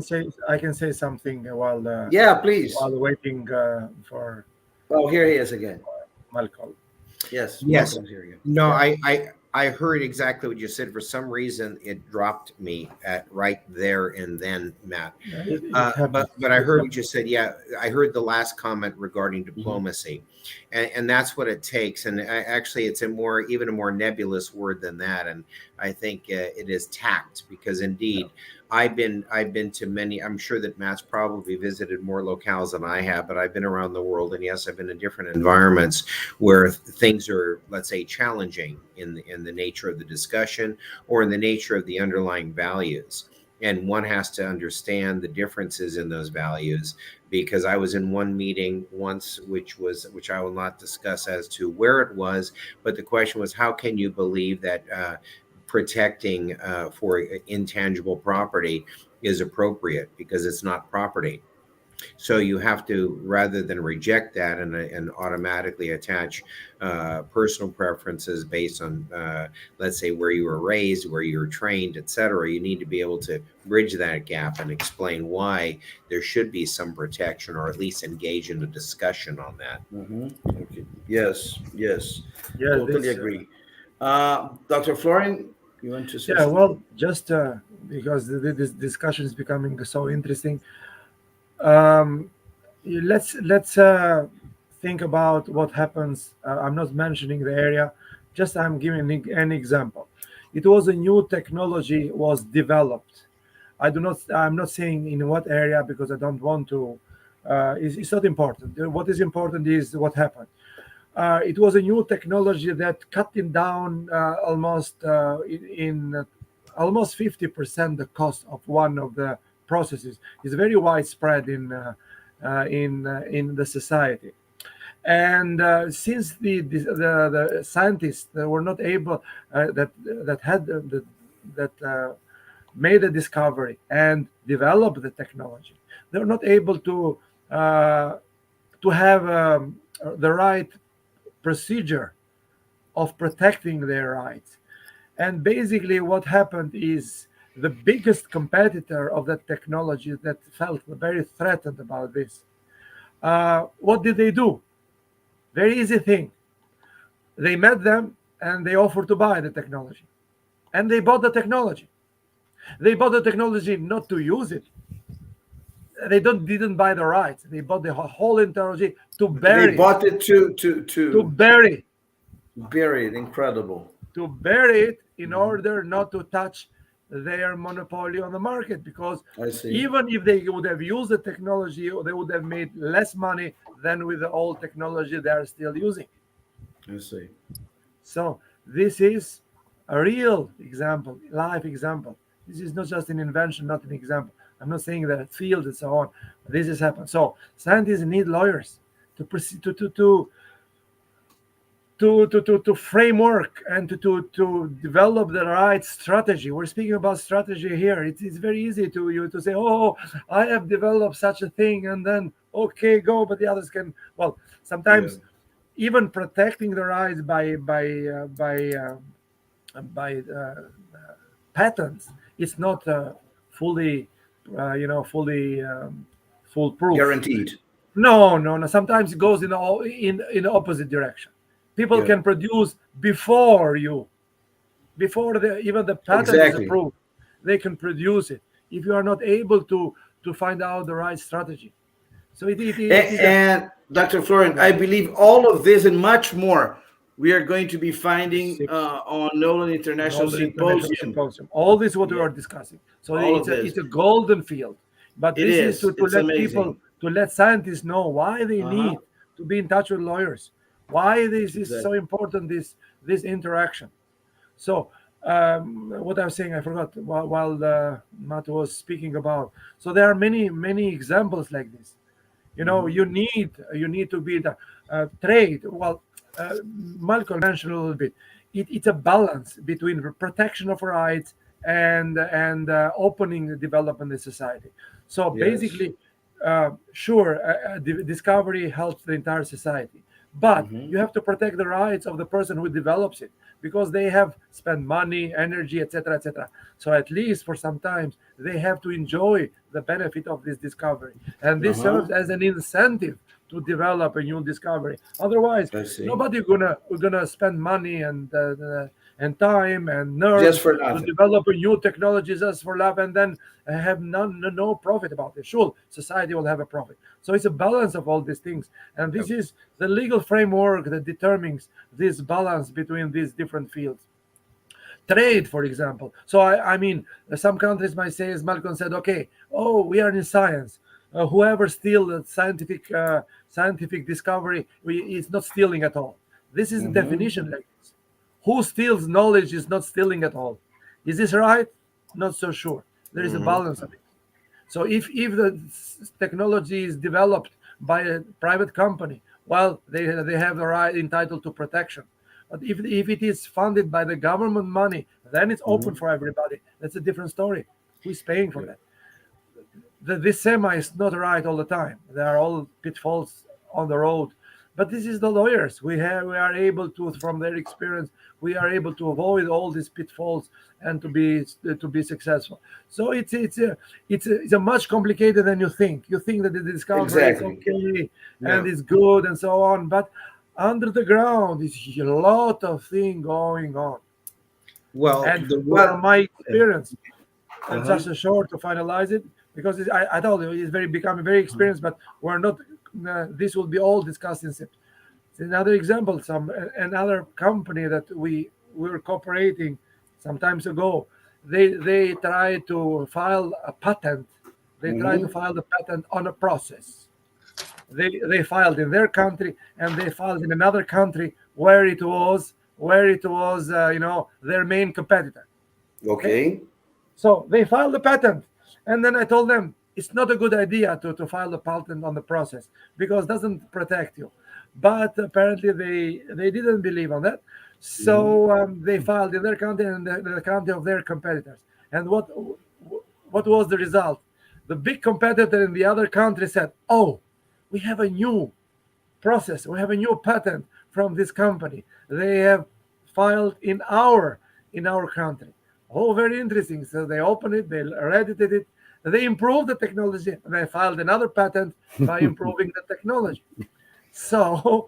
I can say something while. Yeah, please. While waiting for. Oh, here he is again. Malcolm. Yes. Yes. Malcolm's here again. No, I heard exactly what you said. For some reason, it dropped me at right there and then, Matt. But I heard what you said. Yeah, I heard the last comment regarding diplomacy, and that's what it takes. And actually, it's even a more nebulous word than that. And I think it is tact, because indeed, I've been to many. I'm sure that Matt's probably visited more locales than I have, but I've been around the world, and yes, I've been in different environments where things are, let's say, challenging in the nature of the discussion or in the nature of the underlying values. And one has to understand the differences in those values, because I was in one meeting once, which I will not discuss as to where it was, but the question was, how can you believe that protecting for intangible property is appropriate, because it's not property. So you have to, rather than reject that and automatically attach personal preferences based on, let's say, where you were raised, where you were trained, etc. You need to be able to bridge that gap and explain why there should be some protection, or at least engage in a discussion on that. Mm-hmm. Okay. Yes. Totally agree. Dr. Florian, you want to say something? Well, just because this discussion is becoming so interesting, let's think about what happens. I'm not mentioning the area, just I'm giving an example. It was a new technology was developed. I'm not saying in what area, because I don't want to. It's not important. What is important is what happened. It was a new technology that cutting down almost 50% the cost of one of the processes. Is very widespread in the society, and since the scientists were not able that made the discovery and developed the technology, they were not able to have the right procedure of protecting their rights. And basically what happened is the biggest competitor of that technology that felt very threatened about this, what did they do? Very easy thing. They met them and they offered to buy the technology. And they bought the technology. They bought the technology not to use it. They didn't buy the rights. They bought the whole technology to bury. They bought it to bury. Bury it. Incredible. To bury it in order not to touch their monopoly on the market, because even if they would have used the technology, they would have made less money than with the old technology they are still using. I see. So this is a real example, live example. This is not just an invention, not an example. I'm not saying that field and so on. This has happened. So scientists need lawyers to proceed to framework and to develop the right strategy. We're speaking about strategy here. It's very easy to say, oh, I have developed such a thing, and then okay, go, but the others can. Well, sometimes even protecting the rights by patents, it's not fully, fully foolproof. Guaranteed. No. Sometimes it goes in the opposite direction. People can produce before even the patent is approved. They can produce it if you are not able to find out the right strategy. So and Dr. Florian, I believe all of this and much more we are going to be finding on Nolan International Symposium. All this is what we are discussing. So it's a golden field. But this is to let amazing. People, to let scientists know why they need to be in touch with lawyers, why this is so important, this interaction. So what I was saying, I forgot while Matt was speaking about. So there are many examples like this. You need to be the trade. Well, Malcolm mentioned a little bit. It's a balance between the protection of rights and opening the development in society. So basically, discovery helps the entire society, but you have to protect the rights of the person who develops it, because they have spent money, energy, etc., etc. So at least for some time they have to enjoy the benefit of this discovery, and this serves as an incentive to develop a new discovery. Otherwise, nobody gonna spend money and time and nerves to develop a new technology just for love, and then have no profit about it. Sure, society will have a profit. So it's a balance of all these things, and this is the legal framework that determines this balance between these different fields. Trade, for example. So I mean, some countries might say, as Malcolm said, okay, we are in science. Whoever steals scientific discovery is not stealing at all. This is the definition like this. Who steals knowledge is not stealing at all. Is this right? Not so sure. There is a balance of it. So if the technology is developed by a private company, well, they have the right, entitled to protection. But if it is funded by the government money, then it's open for everybody. That's a different story. Who's paying for that? This semi is not right all the time. There are all pitfalls on the road. But this is the lawyers. We are able to, from their experience, we are able to avoid all these pitfalls and to be successful. So it's a much complicated than you think. You think that the discovery is okay and it's good and so on, but under the ground is a lot of things going on. Well, and from my experience, just a short to finalize it, because I told you it's becoming very experienced, but we're not. This will be all discussed in SIPS. Another example, another company that we were cooperating some times ago. They tried to file a patent. They tried to file the patent on a process. They filed in their country, and they filed in another country where it was their main competitor. Okay. So they filed the patent, and then I told them it's not a good idea to file a patent on the process because it doesn't protect you. But apparently they didn't believe on that, so they filed in their country and the country of their competitors. And what was the result? The big competitor in the other country said, "Oh, we have a new process. We have a new patent from this company. They have filed in our country." Oh, very interesting. So they opened it, they edited it, they improved the technology, and they filed another patent by improving the technology. So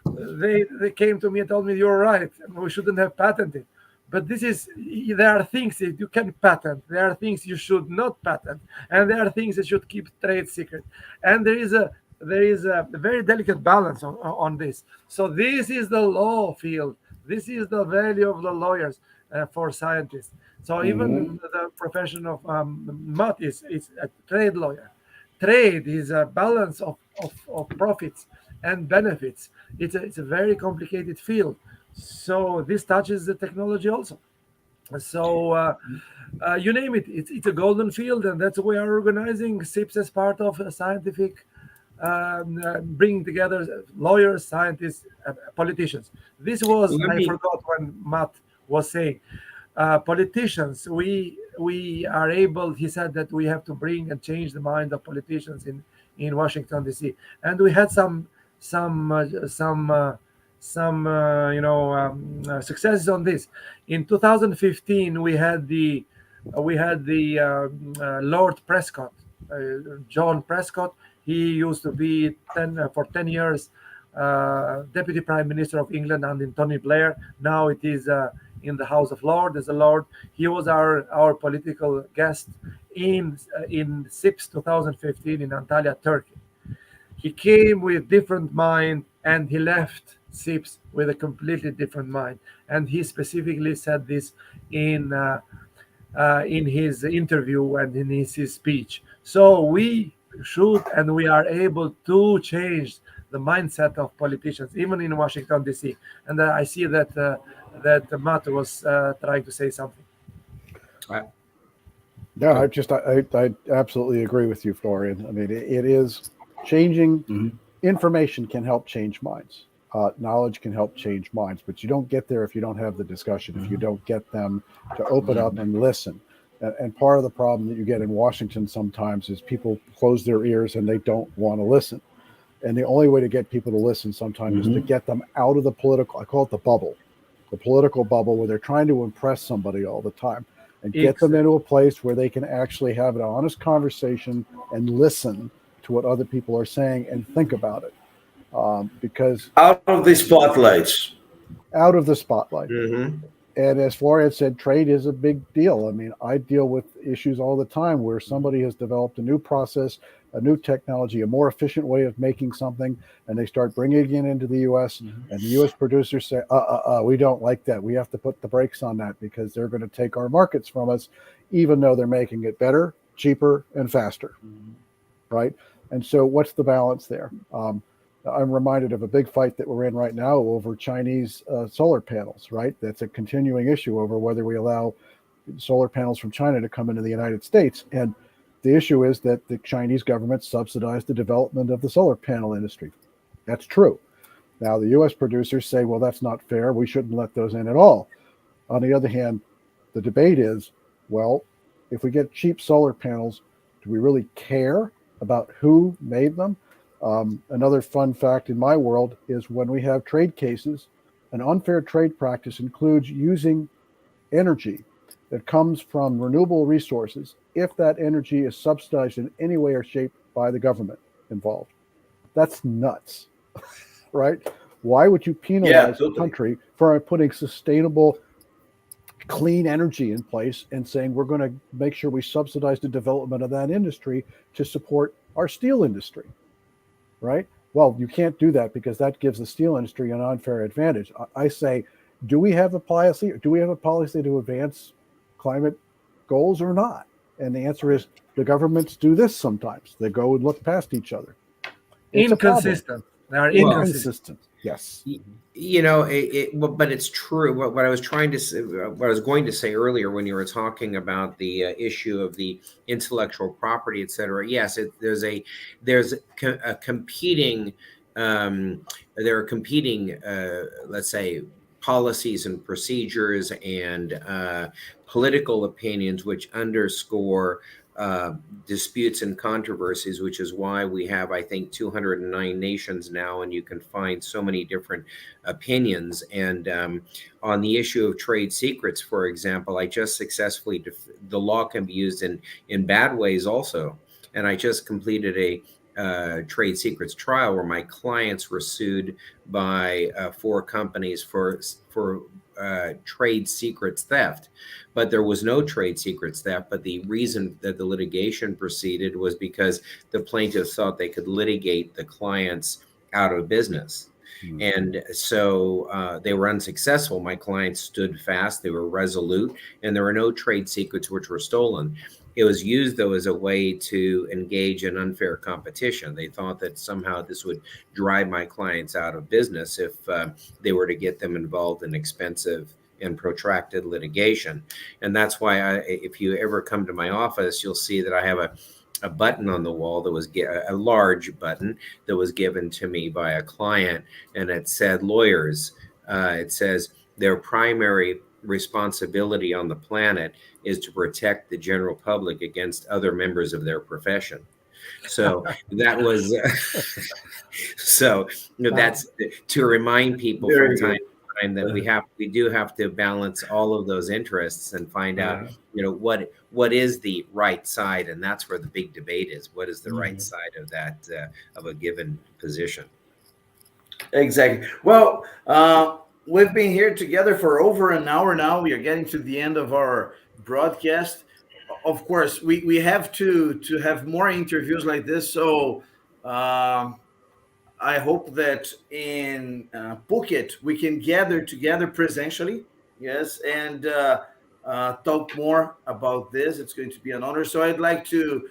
they came to me and told me, "You're right. We shouldn't have patented." But there are things that you can patent. There are things you should not patent, and there are things that should keep trade secret. And there is a very delicate balance on this. So this is the law field. This is the value of the lawyers for scientists. So even the profession of Matt is a trade lawyer. Trade is a balance of profits and benefits. It's a very complicated field. So this touches the technology also. So you name it, it's a golden field, and that's why we are organizing SIPS as part of a scientific, bringing together lawyers, scientists, politicians. This was, Let I me forgot when Matt was saying, politicians. We are able. He said that we have to bring and change the mind of politicians in Washington D.C. And we had some successes on this. In 2015, we had the Lord Prescott, John Prescott. He used to be for 10 years Deputy Prime Minister of England under Tony Blair. Now it is in the House of Lords as a Lord. He was our political guest in SIPS 2015 in Antalya, Turkey. He came with different mind and he left SIPS with a completely different mind. And he specifically said this in his interview and in his speech. So we should and we are able to change the mindset of politicians, even in Washington D.C. And I see that Matt was trying to say something. No, I absolutely agree with you, Florian. I mean, it is changing. Information can help change minds. Knowledge can help change minds, but you don't get there if you don't have the discussion, if you don't get them to open up and listen. And part of the problem that you get in Washington sometimes is people close their ears and they don't want to listen. And the only way to get people to listen sometimes is to get them out of the political, I call it the political bubble, where they're trying to impress somebody all the time, and get them into a place where they can actually have an honest conversation and listen to what other people are saying and think about it. Because out of the spotlights. Out of the spotlight. Mm-hmm. And as Florian said, trade is a big deal. I mean, I deal with issues all the time where somebody has developed a new process, a new technology, a more efficient way of making something, and they start bringing it into the U.S. And the U.S. producers say, we don't like that. We have to put the brakes on that because they're going to take our markets from us, even though they're making it better, cheaper, and faster. Right? And so what's the balance there? I'm reminded of a big fight that we're in right now over Chinese solar panels, right? That's a continuing issue over whether we allow solar panels from China to come into the United States. And the issue is that the Chinese government subsidized the development of the solar panel industry. That's true. Now, the U.S. producers say, well, that's not fair. We shouldn't let those in at all. On the other hand, the debate is, well, if we get cheap solar panels, do we really care about who made them? Another fun fact in my world is when we have trade cases, an unfair trade practice includes using energy that comes from renewable resources if that energy is subsidized in any way or shape by the government involved. That's nuts, right? Why would you penalize a country for putting sustainable, clean energy in place and saying we're going to make sure we subsidize the development of that industry to support our steel industry? Right? Well, you can't do that because that gives the steel industry an unfair advantage. I say, do we have a policy? Do we have a policy to advance climate goals or not? And the answer is the governments do this sometimes. They go and look past each other. It's inconsistent. They are inconsistent. Yes. But it's true. What I was trying to say, what I was going to say earlier when you were talking about the issue of the intellectual property, et cetera. Yes, there are competing, let's say, policies and procedures and political opinions which underscore disputes and controversies, which is why we have, I think, 209 nations now, and you can find so many different opinions. And on the issue of trade secrets, for example, I just successfully, the law can be used in bad ways also. And I just completed a trade secrets trial where my clients were sued by 4 companies for trade secrets theft. But there was no trade secrets theft. But the reason that the litigation proceeded was because the plaintiffs thought they could litigate the clients out of business. And so they were unsuccessful. My clients stood fast. They were resolute. And there were no trade secrets which were stolen. It was used, though, as a way to engage in unfair competition. They thought that somehow this would drive my clients out of business if they were to get them involved in expensive and protracted litigation. And that's why if you ever come to my office, you'll see that I have a button on the wall that was a large button that was given to me by a client, and it said lawyers. It says their primary responsibility on the planet is to protect the general public against other members of their profession. So that was so that's to remind people from time to time that we do have to balance all of those interests and find out, what is the right side, and that's where the big debate is. What is the right side of that of a given position? Exactly. Well, we've been here together for over an hour now. We are getting to the end of our broadcast. Of course, we have to have more interviews like this. So I hope that in Phuket we can gather together presentially. Yes, and talk more about this. It's going to be an honor. So I'd like to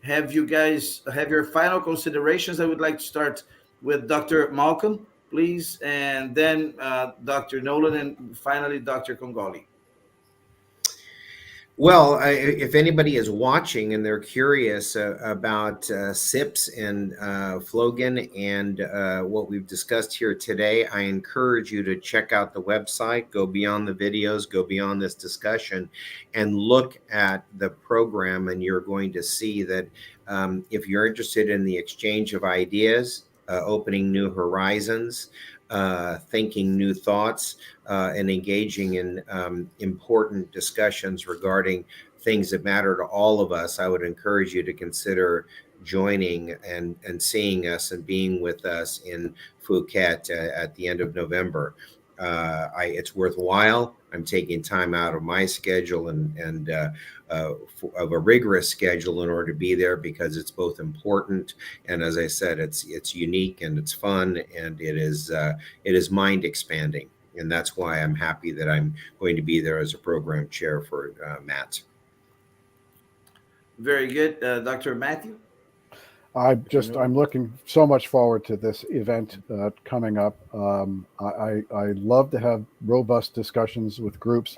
have you guys have your final considerations. I would like to start with Dr. Malcolm, please, and then Dr. Nolan, and finally Dr. Kongoli. Well, if anybody is watching and they're curious about SIPS and Flogan and what we've discussed here today, I encourage you to check out the website, go beyond the videos, go beyond this discussion, and look at the program, and you're going to see that if you're interested in the exchange of ideas, opening new horizons, thinking new thoughts, and engaging in important discussions regarding things that matter to all of us, I would encourage you to consider joining and seeing us and being with us in Phuket at the end of November. It's worthwhile. I'm taking time out of my schedule and of a rigorous schedule in order to be there, because it's both important and, as I said, it's unique and it's fun, and it is mind expanding, and that's why I'm happy that I'm going to be there as a program chair for Matt. Very good, Dr. Matthew. I'm looking so much forward to this event coming up. I love to have robust discussions with groups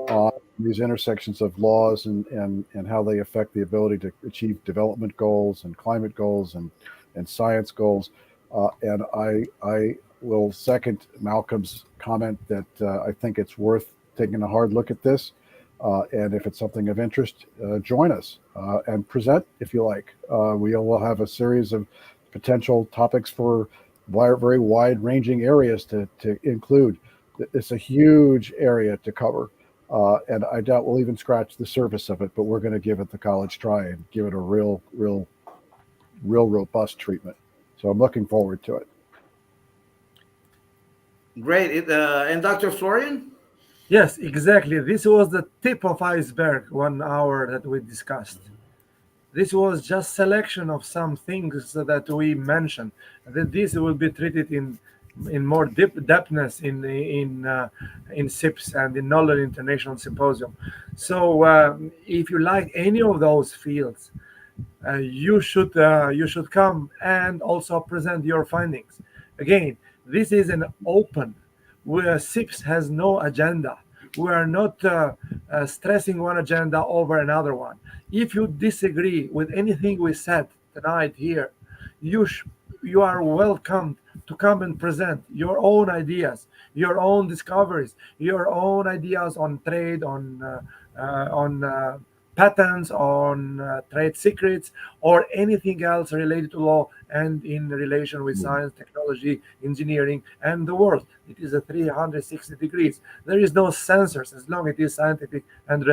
on these intersections of laws and how they affect the ability to achieve development goals and climate goals and science goals. And I will second Malcolm's comment that I think it's worth taking a hard look at this. And if it's something of interest, join us and present if you like. We will have a series of potential topics for very wide-ranging areas to include. It's a huge area to cover, and I doubt we'll even scratch the surface of it, but we're going to give it the college try and give it a real robust treatment. So I'm looking forward to it. Great. And Dr. Florian? Yes, exactly. This was the tip of iceberg 1 hour that we discussed. This was just selection of some things that we mentioned. That this will be treated in more depthness in SIPS and in Nolan International Symposium. So if you like any of those fields, you should come and also present your findings. Again, this is an open, where SIPS has no agenda. We are not stressing one agenda over another one. If you disagree with anything we said tonight here, you are welcome to come and present your own ideas, your own discoveries, your own ideas on trade, on patents, on trade secrets, or anything else related to law and in relation with science, technology, engineering, and the world. It is a 360 degrees. There is no censors as long as it is scientific and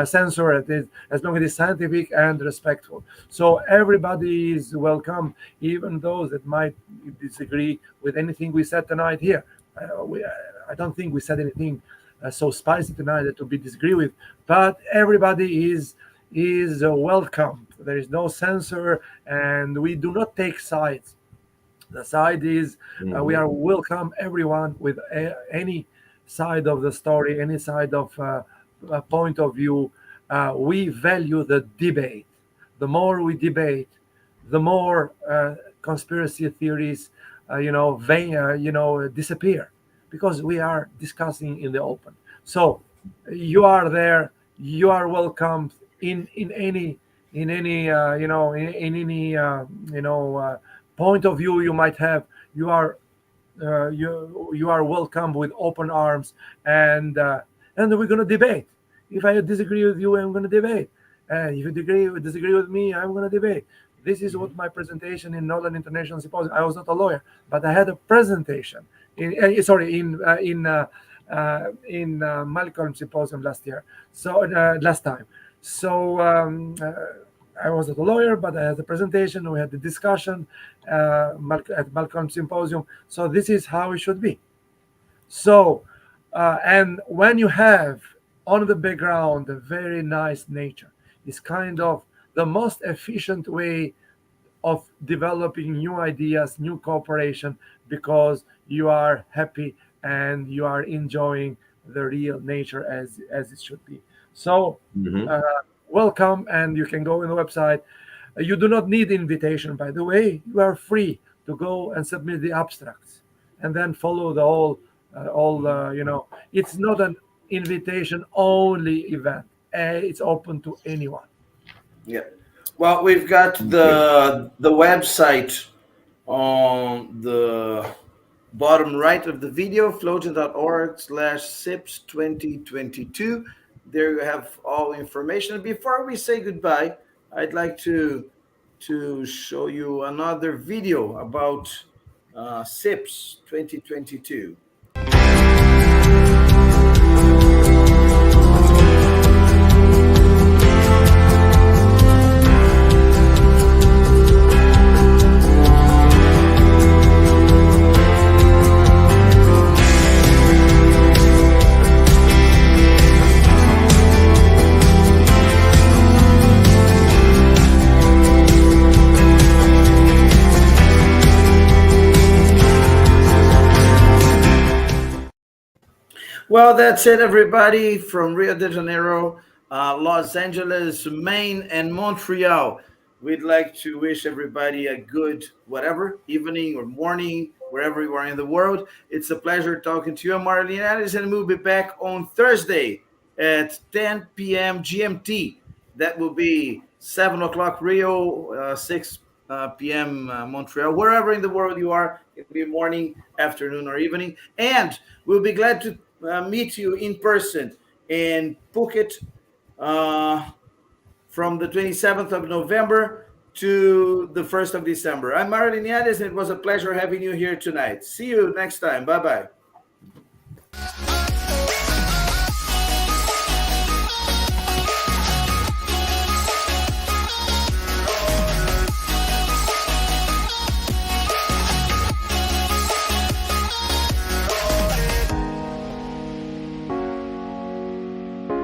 censor it is as long as it is scientific and respectful. So everybody is welcome, even those that might disagree with anything we said tonight here. I don't think we said anything so spicy tonight that to be disagreed with, but everybody is welcome. There is no censor, and we do not take sides. The side is we are welcome everyone with any side of the story, any side of point of view. We value the debate. The more we debate, the more conspiracy theories disappear. because we are discussing in the open. So you are there, you are welcome in any in any point of view you might have. You are you are welcome with open arms, and we're going to debate. If I disagree with you, I'm going to debate, and if you disagree with me, I'm going to debate. This is what my presentation in Nolan International Symposium. I was not a lawyer, but I had a presentation in Malcolm Symposium last time. So I was not a lawyer, but I had the presentation. We had the discussion at Malcolm Symposium. So this is how it should be. So, and when you have on the background a very nice nature, it's kind of the most efficient way of developing new ideas, new cooperation, because you are happy and you are enjoying the real nature as it should be. So welcome, and you can go in the website. You do not need invitation, by the way. You are free to go and submit the abstracts and then follow the all it's not an invitation only event. It's open to anyone. Yeah. Well, we've got the website on the bottom right of the video, flogen.org/SIPS 2022. There you have all information. Before we say goodbye, I'd like to show you another video about SIPS 2022. Well, that's it, everybody, from Rio de Janeiro, Los Angeles, Maine, and Montreal. We'd like to wish everybody a good whatever, evening or morning, wherever you are in the world. It's a pleasure talking to you. I'm Marlene Addison, and we'll be back on Thursday at 10 p.m. GMT. That will be 7 o'clock Rio, 6 p.m. Montreal, wherever in the world you are. It'll be morning, afternoon, or evening. And we'll be glad to meet you in person in Phuket from the 27th of November to the 1st of December. I'm Marilyn Yades, and it was a pleasure having you here tonight. See you next time. Bye-bye.